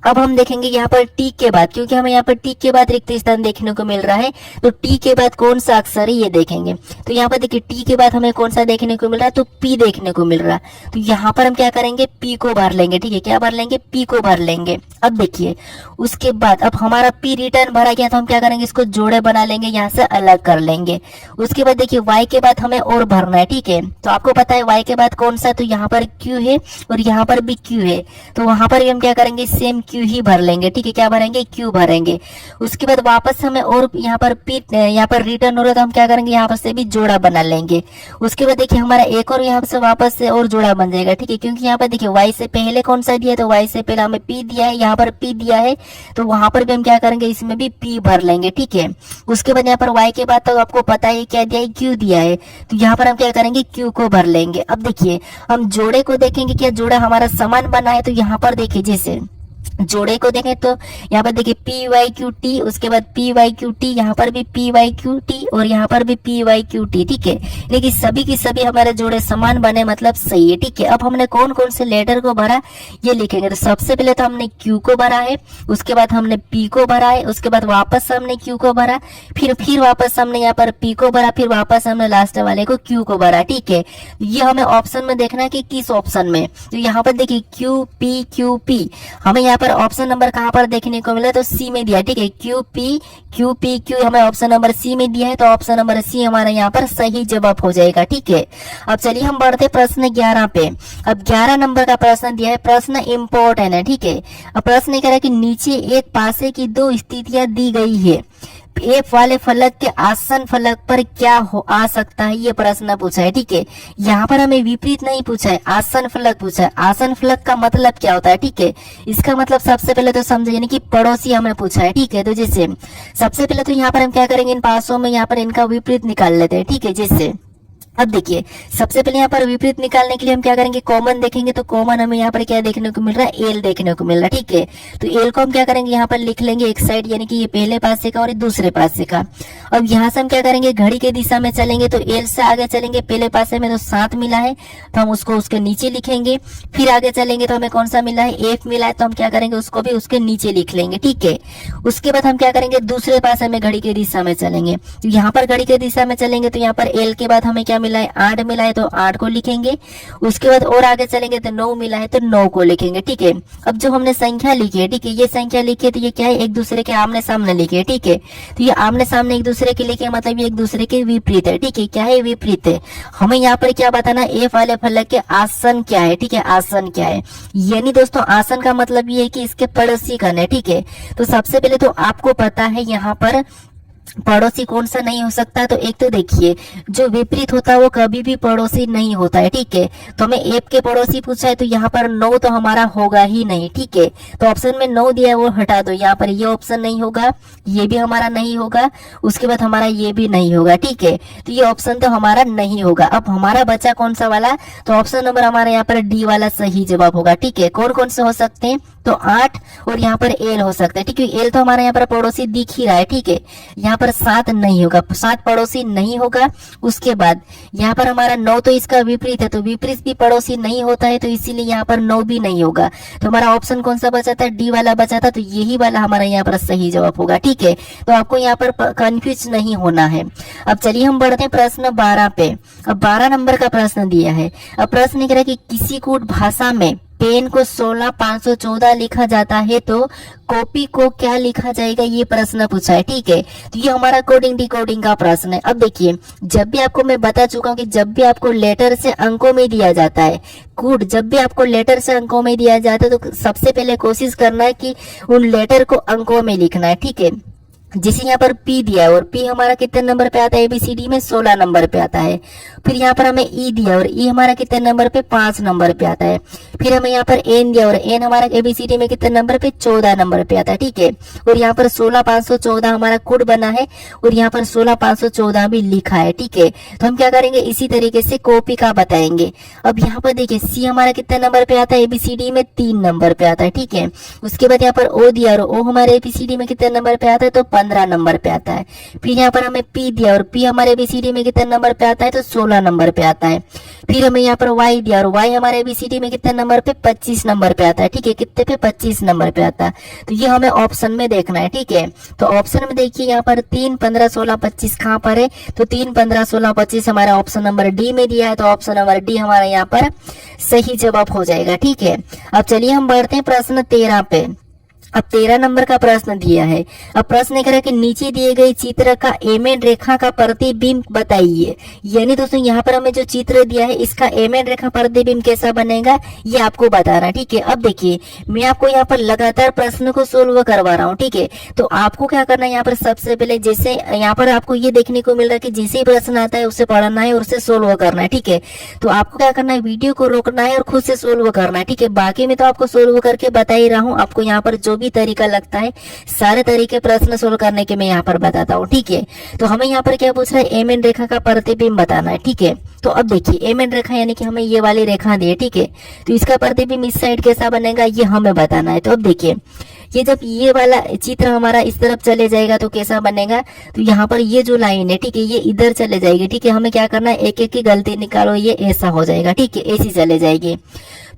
Speaker 1: अब हम देखेंगे यहाँ पर टी के बाद, क्योंकि हमें यहाँ पर टी के बाद रिक्त स्थान देखने को मिल रहा है, तो टी के बाद कौन सा अक्षर है ये देखेंगे। तो यहाँ पर देखिए टी के बाद हमें कौन सा देखने को मिल रहा है, तो पी देखने को मिल रहा है। तो यहाँ पर हम क्या करेंगे, पी को भर लेंगे, ठीक है। क्या भर लेंगे, पी को भर लेंगे। अब देखिए उसके बाद अब हमारा पी रिटर्न भरा गया, तो हम क्या करेंगे, इसको जोड़े बना लेंगे, यहाँ से अलग कर लेंगे। उसके बाद देखिए वाई के बाद हमें और भरना है, ठीक है। तो आपको पता है वाई के बाद कौन सा, तो यहाँ पर क्यू है और यहाँ पर भी क्यू है। तो वहां पर भी हम क्या करेंगे, सेम क्यू ही भर लेंगे, ठीक है। क्या भरेंगे, क्यू भरेंगे। उसके बाद वापस हमें और यहाँ पर पी यहाँ पर रिटर्न हो रहा है, तो हम क्या करेंगे, यहाँ पर से भी जोड़ा बना लेंगे। उसके बाद देखिए हमारा एक और यहाँ से वापस से और जोड़ा बन जाएगा, ठीक है। क्योंकि यहाँ पर देखिए वाई से पहले कौन सा दिया है, तो वाई से पहले हमें पी दिया है, यहाँ पर पी दिया है, तो वहां पर भी हम क्या करेंगे, इसमें भी पी भर लेंगे, ठीक है। उसके बाद यहाँ पर वाई के बाद तो आपको पता है क्या दिया है, क्यू दिया है, तो यहाँ पर हम क्या करेंगे, क्यू को भर लेंगे। अब देखिए हम जोड़े को देखेंगे, क्या जोड़ा हमारा समान बना है। तो यहाँ पर देखिए जैसे जोड़े को देखें तो यहाँ पर देखिए पी वाई क्यू टी, उसके बाद पी वाई क्यू टी, यहाँ पर भी पी वाई क्यू टी और यहाँ पर भी पी वाई क्यू टी, ठीक है। लेकिन सभी की सभी हमारे जोड़े समान बने, मतलब सही है, ठीक है। अब हमने कौन कौन से लेटर को भरा ये लिखेंगे। तो सबसे पहले तो हमने क्यू को भरा है, उसके बाद हमने पी को भरा है, उसके बाद वापस हमने क्यू को भरा, फिर वापस हमने यहाँ पर पी को भरा, फिर वापस हमने लास्ट वाले को क्यू को भरा, ठीक है। ये हमें ऑप्शन में देखना है कि किस ऑप्शन में। तो यहाँ पर देखिए क्यू पी, हमें यहाँ पर ऑप्शन नंबर कहां पर देखने को मिला, तो सी में दिया, ठीक है। क्यू पी हमें ऑप्शन नंबर सी में दिया है, तो ऑप्शन नंबर सी हमारा यहाँ पर सही जवाब हो जाएगा, ठीक है। अब चलिए हम बढ़ते प्रश्न 11 पे। अब 11 नंबर का प्रश्न दिया है, प्रश्न इम्पोर्टेंट है, ठीक है। अब प्रश्न कह रहा है कि नीचे एक पासे की दो स्थितियां दी गई है, एफ वाले फलक के आसन फलक पर क्या आ सकता है, ये प्रश्न पूछा है, ठीक है। यहाँ पर हमें विपरीत नहीं पूछा है, आसन फलक पूछा है। आसन फलक का मतलब क्या होता है, ठीक है। इसका मतलब सबसे पहले तो समझे, यानी कि पड़ोसी हमें पूछा है, ठीक है। तो जैसे सबसे पहले तो यहाँ पर हम क्या करेंगे, इन पासों में यहाँ पर इनका विपरीत निकाल लेते हैं, ठीक है। जैसे अब देखिए सबसे पहले यहाँ पर विपरीत निकालने के लिए हम क्या करेंगे, कॉमन देखेंगे। तो कॉमन हमें यहाँ पर क्या देखने को मिल रहा है, एल देखने को मिल रहा है, ठीक है। तो एल को हम क्या करेंगे, यहाँ पर लिख लेंगे एक साइड, यानी कि ये पहले पासे का और ये दूसरे पासे का। अब यहाँ से हम क्या करेंगे, घड़ी के दिशा में चलेंगे, तो एल से आगे चलेंगे, पहले पासे में तो 7 मिला है, तो हम उसको उसके नीचे लिखेंगे। फिर आगे चलेंगे तो हमें कौन सा मिला है, एफ मिला है, तो हम क्या करेंगे, उसको भी उसके नीचे लिख लेंगे, ठीक है। उसके बाद हम क्या करेंगे, दूसरे पासे में घड़ी के दिशा में चलेंगे। तो यहाँ पर घड़ी के दिशा में चलेंगे, तो यहाँ पर एल के बाद हमें क्या मिला है, 8 मिला है, तो 8 को लिखेंगे। उसके बाद और आगे चलेंगे तो 9 मिला है, तो 9 को लिखेंगे, ठीक है। अब जो हमने संख्या लिखी है, ठीक है, ये संख्या लिखी है, तो ये क्या है, एक दूसरे के आमने सामने लिखे है, ठीक है। तो ये आमने सामने एक दूसरे के लिखे, मतलब ये एक दूसरे के विपरीत है, ठीक है। क्या है, विपरीत है। हमें यहाँ पर क्या बताना, एफ वाले फलक के आसन क्या है, ठीक है, आसन क्या है। यानी दोस्तों आसन का मतलब ये है कि इसके पड़ोसी कौन है, ठीक है। तो सबसे पहले तो आपको पता है यहाँ पर पड़ोसी कौन सा नहीं हो सकता। तो एक तो देखिए जो विपरीत होता है वो कभी भी पड़ोसी नहीं होता है, ठीक है। तो हमें एफ के पड़ोसी पूछा है, तो यहाँ पर 9 तो हमारा होगा ही नहीं, ठीक है। तो ऑप्शन में 9 दिया है वो हटा दो, यहाँ पर ये ऑप्शन नहीं होगा, ये भी हमारा नहीं होगा, उसके बाद हमारा ये भी नहीं होगा, ठीक है। तो ये ऑप्शन तो हमारा नहीं होगा। अब हमारा बचा कौन सा वाला, तो ऑप्शन नंबर हमारा यहाँ पर डी वाला सही जवाब होगा, ठीक है। कौन कौन से हो सकते हैं, तो 8 और यहाँ पर एल हो सकता है, ठीक है। एल तो हमारा यहाँ पर पड़ोसी दिख ही रहा है, ठीक है। यहाँ पर 7 नहीं होगा, 7 पड़ोसी नहीं होगा। उसके बाद यहाँ पर हमारा 9 तो इसका विपरीत है, तो विपरीत भी पड़ोसी नहीं होता है, तो इसीलिए यहाँ पर 9 भी नहीं होगा। तो हमारा ऑप्शन कौन सा बचा था, डी वाला बचा था, तो यही वाला हमारा यहाँ पर सही जवाब होगा, ठीक है। तो आपको यहाँ पर कंफ्यूज नहीं होना है। अब चलिए हम बढ़ते हैं प्रश्न 12 पे। अब 12 नंबर का प्रश्न दिया है। अब प्रश्न कह रहा है कि किसी कूट भाषा में पेन को 16514 लिखा जाता है, तो कॉपी को क्या लिखा जाएगा, ये प्रश्न पूछा है, ठीक है। तो ये हमारा कोडिंग डिकोडिंग का प्रश्न है। अब देखिए जब भी आपको मैं बता चुका हूँ कि जब भी आपको लेटर से अंकों में दिया जाता है, कूट जब भी आपको लेटर से अंकों में दिया जाता है, तो सबसे पहले कोशिश करना है कि उन लेटर को अंकों में लिखना है, ठीक है। जैसे यहाँ पर P दिया है और P हमारा कितने नंबर पे आता है ABCD में 16 नंबर पे आता है। फिर यहाँ पर हमें E दिया और E हमारा कितने नंबर पे 5 नंबर पे आता है। फिर हमें यहाँ पर N दिया और N हमारा ABCD में कितने नंबर पे 14 नंबर पे आता है, ठीक है। और यहाँ पर 16514 हमारा कोड बना है और यहाँ पर 16514 भी लिखा है, ठीक है। तो हम क्या करेंगे, इसी तरीके से कॉपी का बताएंगे। अब यहाँ पर देखिए C हमारा कितने नंबर पे आता है ABCD में 3 नंबर पे आता है, ठीक है। उसके बाद यहाँ पर O दिया और O हमारे ABCD में कितने नंबर पे आता है, तो 15 नंबर पे आता है। फिर यहाँ पर हमें P दिया और P हमारे ABCD में कितने नंबर पे आता है, तो 16 नंबर पे आता है। फिर हमें यहाँ पर Y दिया और Y हमारे ABCD में कितने नंबर पे 25 नंबर पे आता है, ठीक है। कितने पे 25 नंबर पे आता है। तो ये हमें ऑप्शन में देखना है, ठीक है। तो ऑप्शन में देखिए यहाँ पर 3, 15, 16, 25 कहाँ पर है, तो 3, 15, 16, 25 हमारा ऑप्शन नंबर डी में दिया है। तो ऑप्शन नंबर डी हमारा यहाँ पर सही जवाब हो जाएगा, ठीक है। अब चलिए हम बढ़ते हैं प्रश्न 13 पे। अब 13 नंबर का प्रश्न दिया है। अब प्रश्न कह रहा है कि नीचे दिए गए चित्र का एमेन रेखा का प्रतिबिंब बताइए। यानी दोस्तों यहाँ पर हमें जो चित्र दिया है इसका एमेन रेखा प्रतिबिंब कैसा बनेगा ये आपको बताना है, ठीक है। अब देखिए मैं आपको यहाँ पर लगातार प्रश्न को सोल्व करवा रहा हूँ, ठीक है। तो आपको क्या करना है, यहाँ पर सबसे पहले जैसे यहाँ पर आपको ये देखने को मिल रहा है कि जैसे ही प्रश्न आता है उसे पढ़ना है और उसे सोल्व करना है, ठीक है। तो आपको क्या करना है, वीडियो को रोकना है और खुद से सोल्व करना है, ठीक है। बाकी मैं तो आपको सोल्व करके बता ही रहा हूँ, आपको यहाँ पर जो भी तरीका लगता है सारे तरीके प्रश्न सोल्व करने के मैं यहाँ पर बताता हूँ, ठीक है। तो हमें यहाँ पर क्या पूछ रहा है, एमएन रेखा का प्रतिबिंब बताना है, ठीक है। तो अब देखिए एमएन रेखा यानी कि हमें ये वाली रेखा दी है, ठीक है। तो इसका प्रतिबिंब इस साइड कैसा बनेगा ये हमें बताना है। तो अब देखिए ये जब ये वाला चित्र हमारा इस तरफ चले जाएगा तो कैसा बनेगा, तो यहाँ पर ये जो लाइन है, ठीक है, ये इधर चले जाएगी, ठीक है। हमें क्या करना है, एक एक की गलती निकालो, ये ऐसा हो जाएगा, ठीक है, ऐसी चले जाएगी।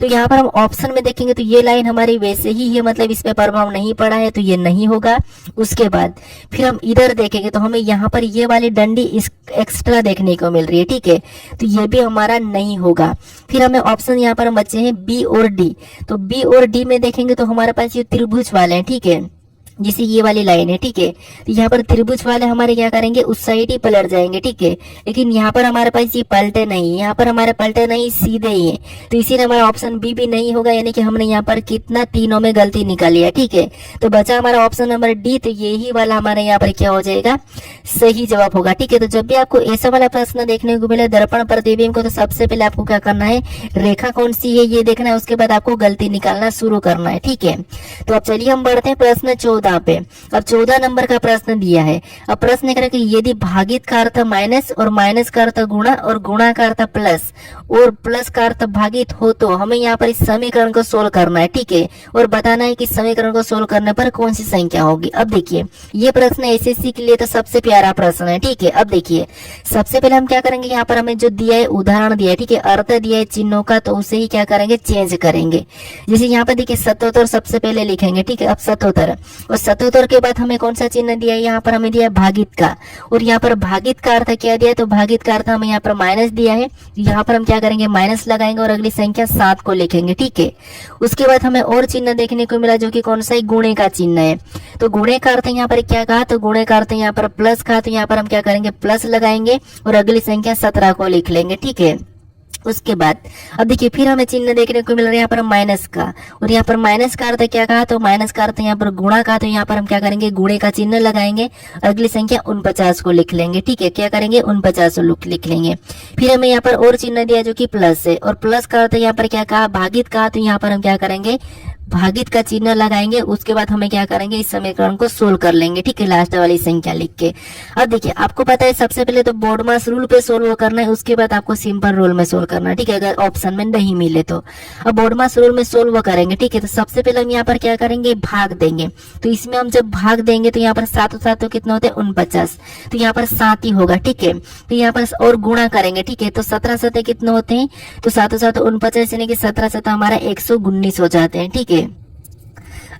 Speaker 1: तो यहाँ पर हम ऑप्शन में देखेंगे तो ये लाइन हमारी वैसे ही है, मतलब इस पे प्रभाव नहीं पड़ा है, तो ये नहीं होगा। उसके बाद फिर हम इधर देखेंगे तो हमें यहाँ पर ये वाली डंडी एक्स्ट्रा देखने को मिल रही है, ठीक है। तो ये भी हमारा नहीं होगा। फिर हमें ऑप्शन यहाँ पर बचे हैं बी और डी। तो बी और डी में देखेंगे तो हमारे पास ये त्रिभुज वाले हैं, ठीक है, जैसे ये वाली लाइन है, ठीक है। तो यहाँ पर त्रिभुज वाले हमारे क्या करेंगे, उस साइड ही पलट जाएंगे, ठीक है। लेकिन यहाँ पर हमारे पास ये पलटे नहीं, यहाँ पर हमारे पलटे नहीं, सीधे ही है। तो इसीलिए हमारा ऑप्शन बी भी नहीं होगा, यानी कि हमने यहाँ पर कितना तीनों में गलती निकाली है, ठीक है। तो बचा हमारा ऑप्शन नंबर डी। तो यही वाला हमारे यहाँ पर क्या हो जाएगा, सही जवाब होगा, ठीक है। तो जब भी आपको ऐसा वाला प्रश्न देखने को मिले दर्पण प्रतिबिंब को, तो सबसे पहले आपको क्या करना है, रेखा कौन सी है ये देखना है, उसके बाद आपको गलती निकालना शुरू करना है, ठीक है। तो अब चलिए हम बढ़ते हैं प्रश्न 14 पे। अब 14 नंबर का प्रश्न दिया है। अब प्रश्न कह रहा है कि यदि भागित का अर्थ माइनस और माइनस का अर्थ गुणा और गुणा का अर्थ प्लस और प्लस का अर्थ भागित हो तो हमें यहाँ पर इस समीकरण को सोल्व करना है, ठीक है। और बताना है कि समीकरण को सोल्व करने पर कौन सी संख्या होगी। अब देखिए ये प्रश्न एसएससी के लिए तो सबसे प्यारा प्रश्न है, ठीक है। अब देखिए सबसे पहले हम क्या करेंगे, यहाँ पर हमें जो दिया है उदाहरण दिया है, ठीक है, अर्थ दिया है चिन्हों का, तो उसे ही क्या करेंगे, चेंज करेंगे। जैसे यहाँ पर देखिए सतोत्तर सबसे पहले लिखेंगे, ठीक है। अब सतोत्तर और सतोत्तर के बाद हमें कौन सा चिन्ह दिया है, यहाँ पर हमें दिया है भागित का। और यहाँ पर भागित का अर्थ क्या दिया है, तो भागित का अर्थ हमें यहाँ पर माइनस दिया है। यहाँ पर हम क्या करेंगे, माइनस लगाएंगे और अगली संख्या 7 को लिखेंगे, ठीक है। उसके बाद हमें और चिन्ह देखने को मिला जो कि कौन सा है, गुणे का चिन्ह है। तो गुणे का अर्थ यहाँ पर क्या कहा, तो गुणे का अर्थ यहाँ पर प्लस कहा। तो यहाँ पर हम क्या करेंगे, प्लस लगाएंगे और अगली संख्या 17 को लिख लेंगे, ठीक है। उसके बाद अब देखिए फिर हमें चिन्ह देखने को मिल रहा है यहाँ पर माइनस का। और यहाँ पर माइनस का अर्थ क्या कहा, तो माइनस का अर्थ यहाँ पर गुणा का। तो यहाँ पर हम क्या करेंगे, गुणे का चिन्ह लगाएंगे, अगली संख्या 49 को लिख लेंगे, ठीक है। क्या करेंगे, 49 लिख लेंगे। फिर हमें यहाँ पर और चिन्ह दिया जो कि प्लस है। और प्लस का अर्थ यहाँ पर क्या कहा, भागित का। तो यहाँ पर हम क्या करेंगे, भागित का चिन्ह लगाएंगे। उसके बाद हमें क्या करेंगे, इस समीकरण को सोल्व कर लेंगे, ठीक है, लास्ट वाली संख्या लिख के। अब देखिए आपको पता है सबसे पहले तो बोर्डमास रूल पे सोल्व करना है, उसके बाद आपको सिंपल रूल में सोल्व करना है, ठीक है, अगर ऑप्शन में नहीं मिले तो। अब बोर्डमास रूल में सोल्व करेंगे, ठीक है। तो सबसे पहले हम यहाँ पर क्या करेंगे, भाग देंगे। तो इसमें हम जब भाग देंगे तो यहाँ पर 7 तो कितना होते हैं, 49। तो यहाँ पर 7 ही होगा, ठीक है। तो यहाँ पर और गुणा करेंगे, ठीक है। तो 17 7 कितने होते हैं, तो 7 7 49, यानी कि 17 7 हमारा 119 हो जाते हैं, ठीक है।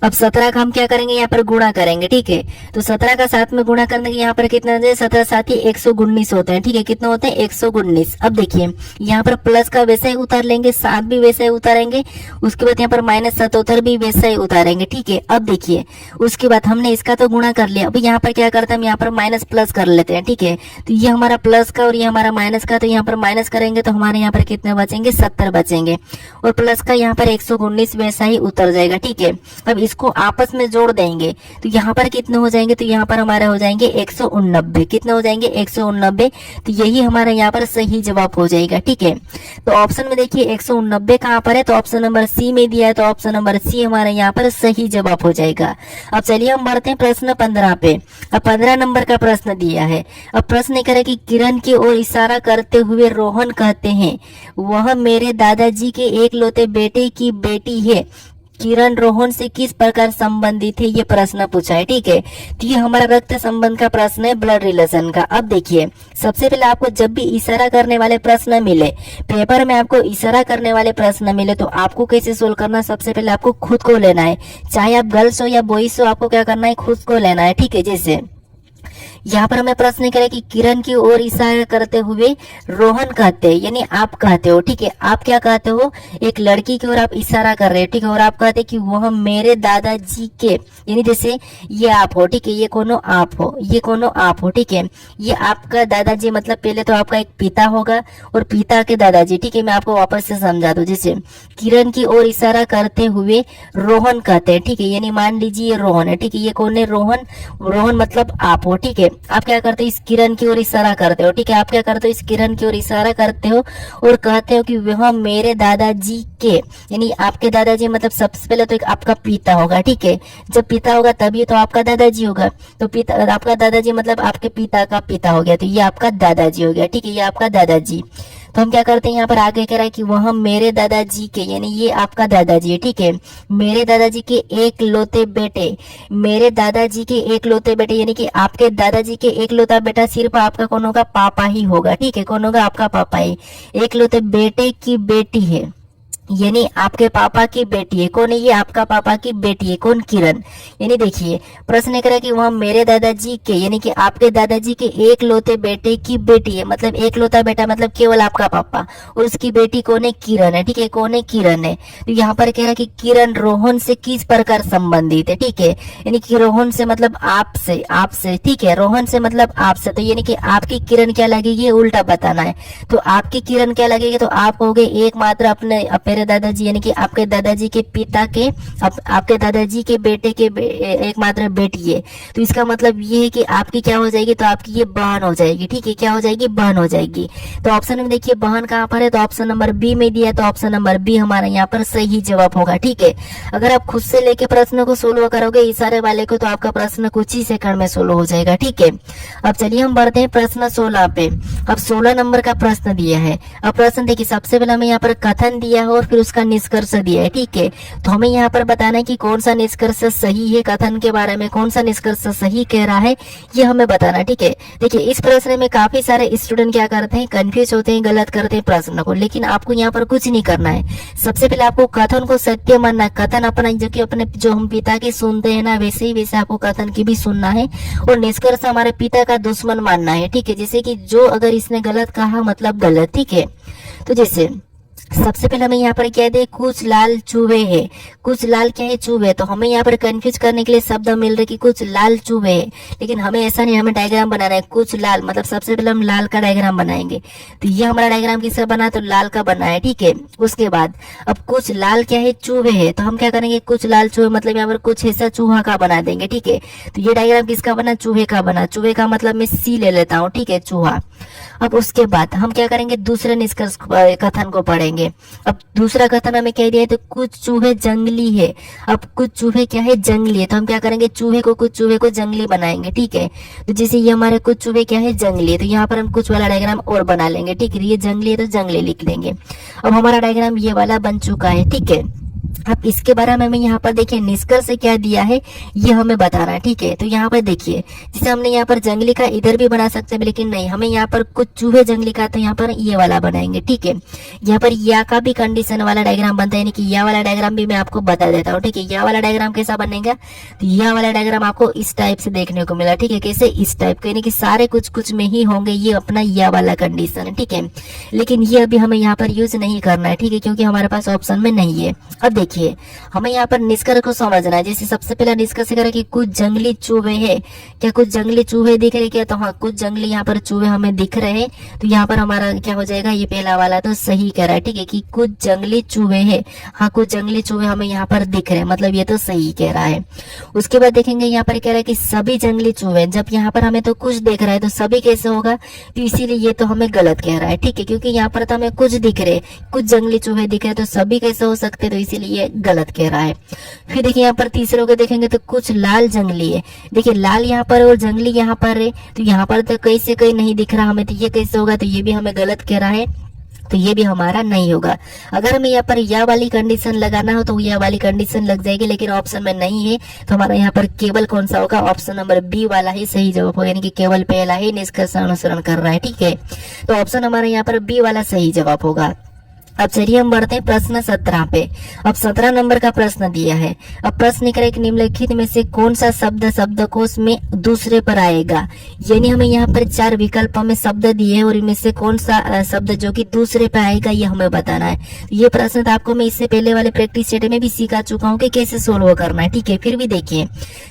Speaker 1: अब 17 का हम क्या करेंगे, यहाँ पर गुणा करेंगे, ठीक है। तो 17 का 7 में गुणा करने के यहाँ पर कितना हो जाए, 17 7 ही 119 होते हैं, ठीक है। कितना होते हैं, 119। अब देखिए यहाँ पर प्लस का वैसा ही उतार लेंगे, 7 भी वैसा ही उतारेंगे। उसके बाद यहाँ पर माइनस 77 भी वैसा ही उतारेंगे, ठीक है। अब देखिए उसके बाद हमने इसका तो गुणा कर लिया। अब यहाँ पर क्या करते हैं, हम यहाँ पर माइनस प्लस कर लेते हैं, ठीक है। तो ये हमारा प्लस का और ये हमारा माइनस का। तो यहाँ पर माइनस करेंगे तो हमारे यहाँ पर कितने बचेंगे, 70 बचेंगे। और प्लस का यहाँ पर 119 वैसा ही उतर जाएगा, ठीक है। अब इसको आपस में जोड़ देंगे तो यहाँ पर कितने हो जाएंगे, तो यहाँ पर हमारे हो जाएंगे 189। कितने हो जाएंगे, 189। तो यही हमारा यहाँ पर सही जवाब हो जाएगा। ठीक है, तो ऑप्शन में देखिए 189 कहाँ पर है, तो ऑप्शन नंबर सी में दिया है, तो ऑप्शन नंबर सी हमारा यहाँ पर सही जवाब हो जाएगा। अब चलिए हम बढ़ते हैं प्रश्न 15 पे। अब 15 नंबर का प्रश्न दिया है। अब प्रश्न ये करें कि किरण की ओर इशारा करते हुए रोहन कहते हैं वह मेरे दादाजी के एकलौते बेटे की बेटी है, किरण रोहन से किस प्रकार संबंधित है, ये प्रश्न पूछा है। ठीक है, तो ये हमारा रक्त संबंध का प्रश्न है, ब्लड रिलेशन का। अब देखिए, सबसे पहले आपको जब भी इशारा करने वाले प्रश्न मिले, पेपर में आपको इशारा करने वाले प्रश्न मिले, तो आपको कैसे सोल्व करना, सबसे पहले आपको खुद को लेना है। चाहे आप गर्ल्स हो या बॉयज हो, आपको क्या करना है, खुद को लेना है। ठीक है, जैसे यहाँ पर हमें प्रश्न करें कि किरण की ओर इशारा करते हुए रोहन कहते हैं, यानी आप कहते हो। ठीक है, आप क्या कहते हो, एक लड़की की ओर आप इशारा कर रहे हो। ठीक है, और आप कहते हैं कि वह मेरे दादाजी के, यानी जैसे ये आप हो। ठीक है, ये कोनो आप हो, ये कोनो आप हो। ठीक है, ये आपका दादाजी मतलब पहले तो आपका एक पिता होगा और पिता के दादाजी। ठीक है, मैं आपको वापस से समझा दूं। जैसे किरण की ओर इशारा करते हुए रोहन कहते हैं। ठीक है, यानी मान लीजिए ये रोहन है। ठीक है, ये कौन है, रोहन। रोहन मतलब आप हो। ठीक है, आप क्या करते हो, इस किरण की ओर इशारा करते हो। ठीक है, आप क्या करते हो, इस किरण की ओर इशारा करते हो और कहते हो कि वह मेरे दादाजी के, यानी आपके दादाजी मतलब सबसे पहले तो एक आपका पिता होगा। ठीक है, जब पिता होगा तभी तो आपका दादाजी होगा। तो पिता, आपका दादाजी मतलब आपके पिता का पिता हो गया, तो ये आपका दादाजी हो गया। ठीक है, ये आपका दादाजी। तो हम क्या करते हैं, यहाँ पर आगे कह रहा है कि वह मेरे दादाजी के, यानी ये आपका दादाजी है। ठीक है, मेरे दादाजी के एक लौते बेटे, मेरे दादाजी के एक लौते बेटे, यानी कि आपके दादाजी के एक लौता बेटा सिर्फ आपका कौन होगा, पापा ही होगा। ठीक है, कौन होगा, आपका पापा ही। एक लौते बेटे की बेटी है, यानी आपके पापा की बेटी है। कौन है, ये आपका पापा की बेटी है। कौन, किरण। यानी देखिए प्रश्न करा कि वह मेरे दादाजी के, यानी कि आपके दादाजी के एक लौते बेटे की बेटी है, मतलब एक लौता बेटा मतलब केवल आपका पापा, और उसकी बेटी कौन है, किरण है। ठीक है, कौन है, किरण है। तो यहाँ पर कह रहा है कि किरण रोहन से किस प्रकार संबंधित है। ठीक है, यानी कि रोहन से मतलब आपसे, आपसे। ठीक है, रोहन से मतलब आपसे, तो यानी कि आपकी किरण क्या लगेगी, उल्टा बताना है। तो आपकी किरण क्या लगेगी, तो आप हो गए एकमात्र अपने दादाजी, यानी कि आपके दादाजी के पिता के, आपके दादाजी के बेटे के एकमात्र बेटी है। तो इसका मतलब ये है कि आपकी क्या हो जाएगी, तो आपकी ये बहन हो जाएगी। ठीक है, क्या हो जाएगी, बहन हो जाएगी। तो ऑप्शन में देखिए बहन कहाँ पर है, तो ऑप्शन नंबर बी में दिया, तो ऑप्शन नंबर बी हमारा यहाँ पर सही जवाब होगा। ठीक है, अगर आप खुद से लेके प्रश्न को सोल्व करोगे इशारे वाले को, तो आपका प्रश्न कुछ ही सेकंड में सोल्व हो जाएगा। ठीक है, अब चलिए हम बढ़ते हैं प्रश्न 16 पे। अब 16 नंबर का प्रश्न दिया है। अब प्रश्न देखिए, सबसे पहले हमें यहाँ पर कथन दिया है और फिर उसका निष्कर्ष दिया है। ठीक है, तो हमें यहाँ पर बताना है कि कौन सा निष्कर्ष सही है, कथन के बारे में कौन सा निष्कर्ष सही कह रहा है, ये हमें बताना है। ठीक है, देखिए इस प्रश्न में काफी सारे स्टूडेंट क्या करते हैं, कंफ्यूज होते हैं, गलत करते हैं प्रश्न को, लेकिन आपको यहाँ पर कुछ नहीं करना है। सबसे पहले आपको कथन को सत्य मानना है। कथन अपना जो कि अपने जो हम पिता की सुनते हैं ना, वैसे ही वैसे आपको कथन की भी सुनना है, और निष्कर्ष हमारे पिता का दुश्मन मानना है। ठीक है, जैसे कि जो अगर इसने गलत कहा मतलब गलत। ठीक है, तो जैसे सबसे पहले हमें यहाँ पर क्या दे, कुछ लाल चूहे है। कुछ लाल क्या है, चूहे। तो हमें यहाँ पर कंफ्यूज करने के लिए शब्द मिल रहे कि कुछ लाल चूहे है, लेकिन हमें ऐसा नहीं, हमें डायग्राम बनाना है। कुछ लाल मतलब सबसे पहले हम लाल का डायग्राम बनाएंगे। तो ये हमारा डायग्राम किसका बना, तो लाल का बना है। ठीक है, उसके बाद अब कुछ लाल क्या है, चूहे है, तो हम क्या करेंगे, कुछ लाल चूहे मतलब यहाँ पर कुछ ऐसा चूहा का बना देंगे। ठीक है, तो ये डायग्राम किसका बना, चूहे का बना। चूहे का मतलब मैं सी ले लेता हूँ। ठीक है, चूहा। अब उसके बाद हम क्या करेंगे, दूसरे निष्कर्ष कथन को पढ़ेंगे। अब दूसरा कथन हमें कह दिया है, तो कुछ चूहे जंगली है। अब कुछ चूहे क्या है, जंगली है, तो हम क्या करेंगे, चूहे को, कुछ चूहे को जंगली बनाएंगे। ठीक है, तो जैसे ये हमारे कुछ चूहे क्या है, जंगली है, तो यहाँ पर हम कुछ वाला डायग्राम और बना लेंगे। ठीक है, ये जंगली है तो जंगली लिख लेंगे। अब हमारा डायग्राम ये वाला बन चुका है। ठीक है, अब इसके बारे में हमें यहाँ पर देखिए निष्कर्ष क्या दिया है, ये हमें बताना है। ठीक है, तो यहाँ पर देखिए, जैसे हमने यहाँ पर जंगली का इधर भी बना सकते हैं, लेकिन नहीं, हमें यहाँ पर कुछ चूहे जंगली का, तो यहाँ पर ये वाला बनाएंगे। ठीक है, यहाँ पर या का भी कंडीशन वाला डायग्राम बनता है, यानी कि या वाला डायग्राम भी मैं आपको बता देता हूँ। ठीक है, या वाला डायग्राम कैसा बनेगा, तो या वाला डायग्राम आपको इस टाइप से देखने को मिला। ठीक है, कैसे, इस टाइप का, यानी कि सारे कुछ कुछ में ही होंगे, ये अपना या वाला कंडीशन है। ठीक है, लेकिन ये अभी हमें यहाँ पर यूज नहीं करना है। ठीक है, क्योंकि हमारे पास ऑप्शन में नहीं है। अब देखिए हमें यहाँ पर निष्कर्ष को समझना है। जैसे सबसे पहला निष्कर्ष करें कि कुछ जंगली चूहे हैं, क्या कुछ जंगली चूहे दिख रहे क्या? तो हाँ, कुछ जंगली यहाँ पर चूहे हमें दिख रहे हैं। तो यहाँ पर हमारा क्या हो जाएगा, ये पहला वाला तो सही कह रहा है, ठीक है, कि कुछ जंगली चूहे हैं। हाँ, कुछ जंगली चूहे हमें यहाँ पर दिख रहे हैं, मतलब ये तो सही कह रहा है। उसके बाद देखेंगे यहाँ पर कह रहा है कि सभी जंगली चूहे, जब यहाँ पर हमें तो कुछ दिख रहा है तो सभी कैसे होगा, तो इसीलिए ये तो हमें गलत कह रहा है, ठीक है, क्योंकि यहाँ पर तो हमें कुछ दिख रहे, कुछ जंगली चूहे दिख रहे, तो सभी कैसे हो सकते हैं, तो इसीलिए ये गलत कह रहा है। फिर देखिए यहाँ पर तीसरे को देखेंगे तो कुछ लाल जंगली है। देखिए लाल यहाँ पर और जंगली यहाँ पर है, तो यहाँ पर तो कैसे कहीं नहीं दिख रहा हमें, तो ये कैसे होगा, तो ये भी हमें गलत कह रहा है, तो ये भी हमारा नहीं होगा। अगर हमें यहाँ पर या वाली कंडीशन लगाना हो तो या वाली कंडीशन लग जाएगी, लेकिन ऑप्शन में नहीं है, तो हमारा यहाँ पर केवल कौन सा होगा, ऑप्शन नंबर बी वाला ही सही जवाब होगा, यानी कि केवल पहला ही निष्कर्ष अनुसरण कर रहा है, ठीक है। तो ऑप्शन हमारा यहाँ पर बी वाला सही जवाब होगा। अब चलिए हम बढ़ते हैं प्रश्न 17 पे। अब 17 नंबर का प्रश्न दिया है। अब प्रश्न करें कि निम्नलिखित में से कौन सा शब्द शब्दकोश में दूसरे पर आएगा, यानी हमें यहाँ पर 4 विकल्पों में शब्द दिए हैं और इनमें से कौन सा शब्द जो कि दूसरे पर आएगा ये हमें बताना है। ये प्रश्न तो आपको मैं इससे पहले वाले प्रैक्टिस सेट में भी सिखा चुका हूँ कि कैसे सोल्व करना है, ठीक है। फिर भी देखिए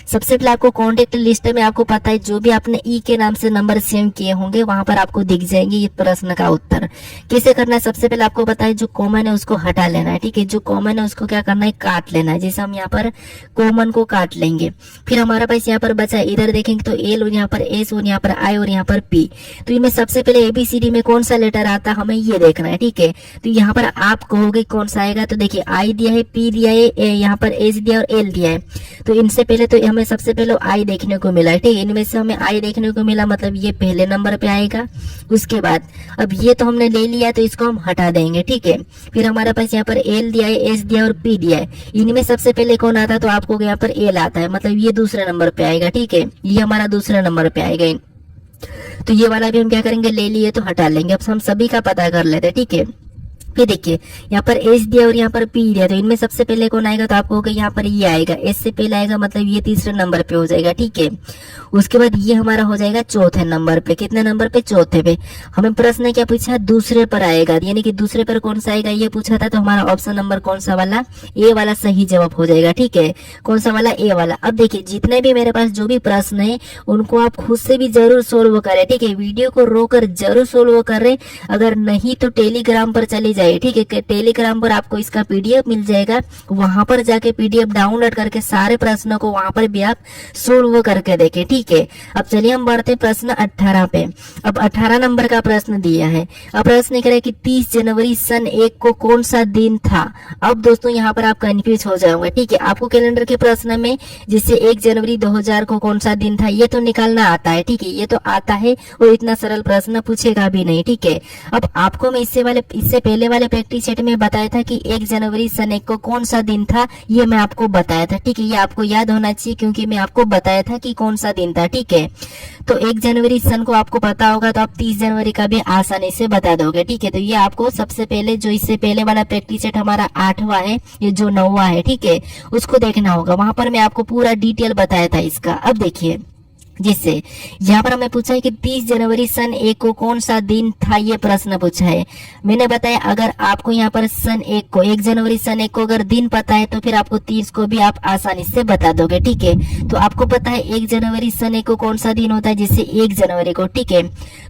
Speaker 1: सबसे पहले आपको कॉन्टेक्ट लिस्ट में आपको पता है जो भी आपने ई के नाम से नंबर सेव किए होंगे वहां पर आपको दिख जाएंगे ये प्रश्न का उत्तर। कैसे करना है, सबसे पहले आपको पता है जो कॉमन है उसको हटा लेना है, ठीक है, जो कॉमन है उसको क्या करना है, काट लेना है। जैसे हम यहाँ पर कॉमन को काट लेंगे, फिर हमारा पास यहाँ पर बचा इधर देखेंगे तो एल और यहाँ पर एस और यहाँ पर आई और यहाँ पर पी। तो इनमें सबसे पहले एबीसीडी में कौन सा लेटर आता है हमें ये देखना है, ठीक है। तो यहाँ पर आप कहोगे कौन सा आएगा, तो देखिए आई दिया है, पी दिया है, यहाँ पर एस दिया और एल दिया है। तो इनसे पहले तो हमें सबसे पहले आई देखने को मिला है, ठीक है, इनमें से हमें आई देखने को मिला, मतलब ये पहले नंबर पे आएगा। उसके बाद अब ये तो हमने ले लिया तो इसको हम हटा देंगे, ठीक है। फिर हमारे पास यहाँ पर एल दिया है, एस दिया और पी दिया है। इनमें सबसे पहले कौन आता है, तो आपको यहाँ पर एल आता है, मतलब ये दूसरे नंबर पे आएगा, ठीक है, ये हमारा दूसरे नंबर पे आएगा। तो ये वाला भी हम क्या करेंगे, ले लिए तो हटा लेंगे। अब हम सभी का पता कर लेते हैं, ठीक है। फिर देखिए यहाँ पर एस दिया और यहाँ पर पी दिया, तो इनमें सबसे पहले कौन आएगा, तो आपको यहाँ पर ये आएगा, एस से पहले आएगा, मतलब ये तीसरे नंबर पे हो जाएगा, ठीक है। उसके बाद ये हमारा हो जाएगा चौथे नंबर पे। कितने नंबर पे, चौथे पे। हमें प्रश्न क्या पूछा, दूसरे पर आएगा, यानी कि दूसरे पर कौन सा आएगा ये पूछा था, तो हमारा ऑप्शन नंबर कौन सा वाला, ए वाला सही जवाब हो जाएगा, ठीक है। कौन सा वाला, ए वाला। अब देखिए जितने भी मेरे पास जो भी प्रश्न है उनको आप खुद से भी जरूर सोल्व करें, ठीक है, वीडियो को रोककर जरूर सोल्व करें। अगर नहीं तो टेलीग्राम पर चली जाए, ठीक है, टेलीग्राम पर आपको इसका पीडीएफ मिल जाएगा, वहां पर जाके पीडीएफ डाउनलोड करके सारे प्रश्नों को वहां पर भी आप सोल्व करके देखें, ठीक है। अब चलिए हम बढ़ते हैं प्रश्न 18 पे। अब 18 नंबर का प्रश्न दिया है। अब प्रश्न कह रहा है कि 30 जनवरी सन 1 को कौन सा दिन था। अब दोस्तों यहाँ पर आप कंफ्यूज हो जाओगे, ठीक है। आपको कैलेंडर के प्रश्न में जिससे 1 जनवरी 2000 को कौन सा दिन था ये तो निकालना आता है, ठीक है, ये तो आता है और इतना सरल प्रश्न पूछेगा भी नहीं, ठीक है। अब आपको मैं इससे पहले वाले प्रैक्टिस सेट में बताया था कि 1 जनवरी सन 1 को कौन सा दिन था, ये मैं आपको बताया था, ठीक है। ये आपको याद होना चाहिए क्योंकि मैं आपको बताया था कि कौन सा दिन था, ठीक है। तो 1 जनवरी सन को आपको पता होगा तो आप 30 जनवरी का भी आसानी से बता दोगे, ठीक है। तो ये आपको सबसे पहले जो इससे पहले वाला प्रैक्टिस सेट हमारा 8वां है, ये जो 9वां है, ठीक है, उसको देखना होगा, वहां पर मैं आपको पूरा डिटेल बताया था इसका। अब देखिए जिससे यहाँ पर हमें पूछा है कि 30 जनवरी सन 1 को कौन सा दिन था, ये प्रश्न पूछा है। मैंने बताया अगर आपको यहाँ पर सन 1 को 1 जनवरी सन 1 को अगर दिन पता है तो फिर आपको 30 को भी आप आसानी से बता दोगे, ठीक है। तो आपको पता है 1 जनवरी सन 1 को कौन सा दिन होता है, जिससे 1 जनवरी को, ठीक है।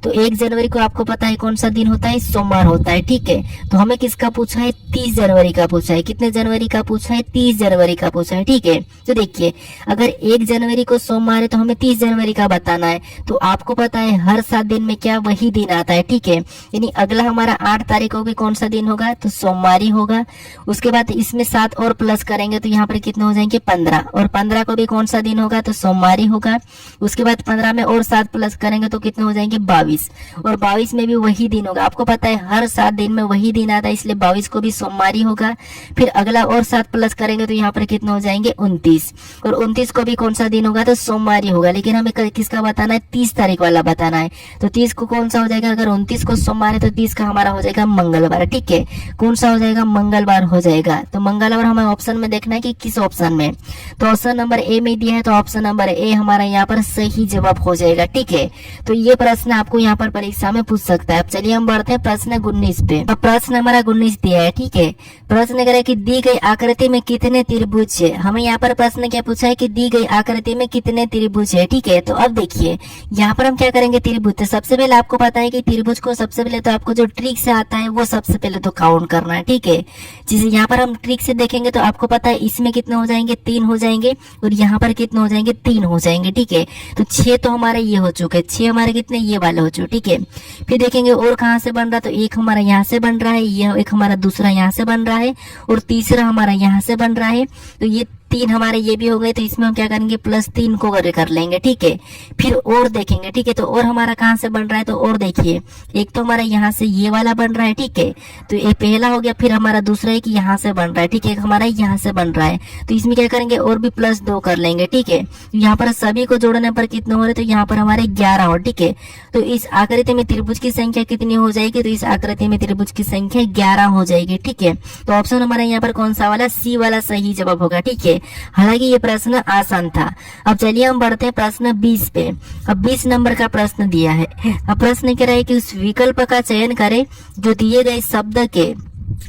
Speaker 1: तो 1 जनवरी को आपको पता है कौन सा दिन होता है, सोमवार होता है, ठीक है। तो हमें किसका पूछा है, 30 जनवरी का पूछा है। कितने जनवरी का पूछा है, 30 जनवरी का पूछा है, ठीक है। तो देखिए अगर 1 जनवरी को सोमवार है तो हमें 30 जनवरी का बताना है। तो आपको पता है हर 7 दिन में क्या वही दिन आता है, ठीक है। यानी अगला हमारा 8 तारीख को भी कौन सा दिन होगा, तो सोमवार ही होगा। उसके बाद इसमें 7 और प्लस करेंगे तो यहाँ पर कितने हो जाएंगे, 15, और 15 को भी कौन सा दिन होगा, तो सोमवार ही होगा। उसके बाद 15 में और 7 प्लस करेंगे तो कितने हो जाएंगे, 22, और 22 में भी वही दिन होगा। आपको पता है हर 7 दिन में वही दिन आता है, इसलिए 22 को भी सोमवार ही होगा। फिर अगला और 7 प्लस करेंगे तो यहाँ पर कितने हो जाएंगे, 29, और 29 को भी कौन सा दिन होगा, तो सोमवार ही होगा। लेकिन हमें हमें किसका बताना है, 30 तारीख वाला बताना है। तो 30 को कौन सा हो जाएगा, अगर 29 को सोमवार है तो 30 का हमारा हो जाएगा मंगलवार। ठीक है, कौन सा हो जाएगा, मंगलवार हो जाएगा। तो मंगलवार हमें ऑप्शन में देखना है कि किस ऑप्शन में, तो ऑप्शन नंबर ए में दिया है, तो ऑप्शन नंबर ए हमारा यहाँ पर सही जवाब हो जाएगा। ठीक है, तो ये प्रश्न आपको यहाँ पर परीक्षा में पूछ सकता है। अब चलिए हम बढ़ते हैं प्रश्न 19 पे। अब प्रश्न हमारा 19 दिया है। ठीक है, प्रश्न कह रहा है कि दी गई आकृति में कितने त्रिभुज है। हमें यहाँ पर प्रश्न क्या पूछा है कि दी गई आकृति में कितने त्रिभुज है। ठीक है, तो अब देखिए यहाँ पर हम क्या करेंगे, त्रिभुज। तो सबसे पहले आपको पता है कि त्रिभुज को सबसे पहले तो आपको जो ट्रिक से आता है वो सबसे पहले तो काउंट करना है। ठीक है, जिसे यहाँ पर हम ट्रिक से देखेंगे तो आपको पता है इसमें कितने हो जाएंगे, 3 हो जाएंगे, और यहाँ पर कितने हो जाएंगे, 3 हो जाएंगे। ठीक है, तो 6 तो हमारे ये हो चुके, 6 हमारे कितने, ये वाले हो चुके। ठीक है, फिर देखेंगे और कहाँ से बन रहा है, तो एक हमारा यहाँ से बन रहा है, ये एक हमारा दूसरा यहाँ से बन रहा है, और तीसरा हमारा यहाँ से बन रहा है। तो ये 3 हमारे ये भी हो गए, तो इसमें हम क्या करेंगे, +3 को कर लेंगे। ठीक है, फिर और देखेंगे। ठीक है, तो और हमारा कहाँ से बन रहा है, तो और देखिए एक तो हमारा यहाँ से ये वाला बन रहा है। ठीक है, तो ये पहला हो गया, फिर हमारा दूसरा है कि यहाँ से बन रहा है। ठीक है, एक हमारा यहाँ से बन रहा है, तो इसमें क्या करेंगे, और भी +2 कर लेंगे। ठीक है, तो यहाँ पर सभी को जोड़ने पर कितने हो रहे, तो यहाँ पर हमारे 11 हो। ठीक है, तो इस आकृति में त्रिभुज की संख्या कितनी हो जाएगी, तो इस आकृति में त्रिभुज की संख्या 11 हो जाएगी। ठीक है, तो ऑप्शन हमारा यहाँ पर कौन सा वाला, सी वाला सही जवाब होगा। ठीक है, हालांकि ये प्रश्न आसान था। अब चलिए हम बढ़ते हैं प्रश्न 20 पे। अब 20 नंबर का प्रश्न दिया है। अब प्रश्न कह रहा है कि उस विकल्प का चयन करें जो दिए गए शब्द के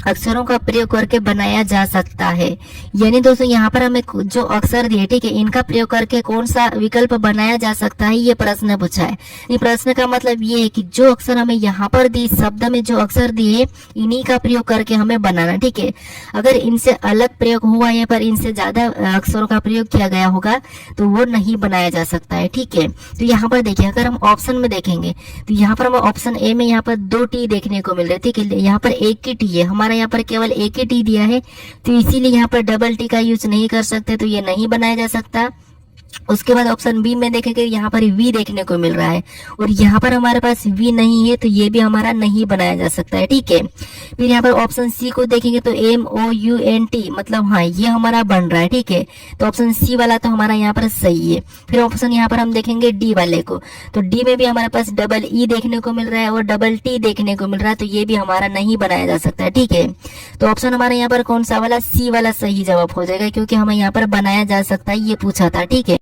Speaker 1: अक्षरों का प्रयोग करके बनाया जा सकता है। यानी दोस्तों यहाँ पर हमें जो अक्षर दिए, ठीक है, इनका प्रयोग करके कौन सा विकल्प बनाया जा सकता है, ये प्रश्न पूछा है। ये प्रश्न का मतलब ये है कि जो अक्षर हमें यहाँ पर दिए, शब्द में जो अक्षर दिए, इन्हीं का प्रयोग करके हमें बनाना। ठीक है, अगर इनसे अलग प्रयोग हुआ है, पर इनसे ज्यादा अक्षरों का प्रयोग किया गया होगा तो वो नहीं बनाया जा सकता है। ठीक है, तो यहाँ पर देखिए अगर हम ऑप्शन में देखेंगे तो यहाँ पर हमें ऑप्शन ए में यहाँ पर 2 टी देखने को मिल रहे। ठीक है, यहाँ पर एक ही टी है, हमारा यहाँ पर केवल एक ही टी दिया है, तो इसीलिए यहाँ पर डबल टी का यूज नहीं कर सकते, तो ये नहीं बनाया जा सकता। उसके बाद ऑप्शन बी में देखेंगे यहाँ पर वी देखने को मिल रहा है, और यहाँ पर हमारे पास वी नहीं है, तो ये भी हमारा नहीं बनाया जा सकता है। ठीक है, फिर यहाँ पर ऑप्शन सी को देखेंगे तो MOUNT मतलब हाँ ये हमारा बन रहा है। ठीक है, तो ऑप्शन सी वाला तो हमारा यहाँ पर सही है। फिर ऑप्शन यहाँ पर हम देखेंगे डी वाले को, तो डी में भी हमारे पास डबल ई देखने को मिल रहा है और डबल टी देखने को मिल रहा है, तो ये भी हमारा नहीं बनाया जा सकता है। ठीक है, तो ऑप्शन हमारा यहाँ पर कौन सा वाला, सी वाला सही जवाब हो जाएगा, क्योंकि हमें यहाँ पर बनाया जा सकता है, ये पूछा था। ठीक है।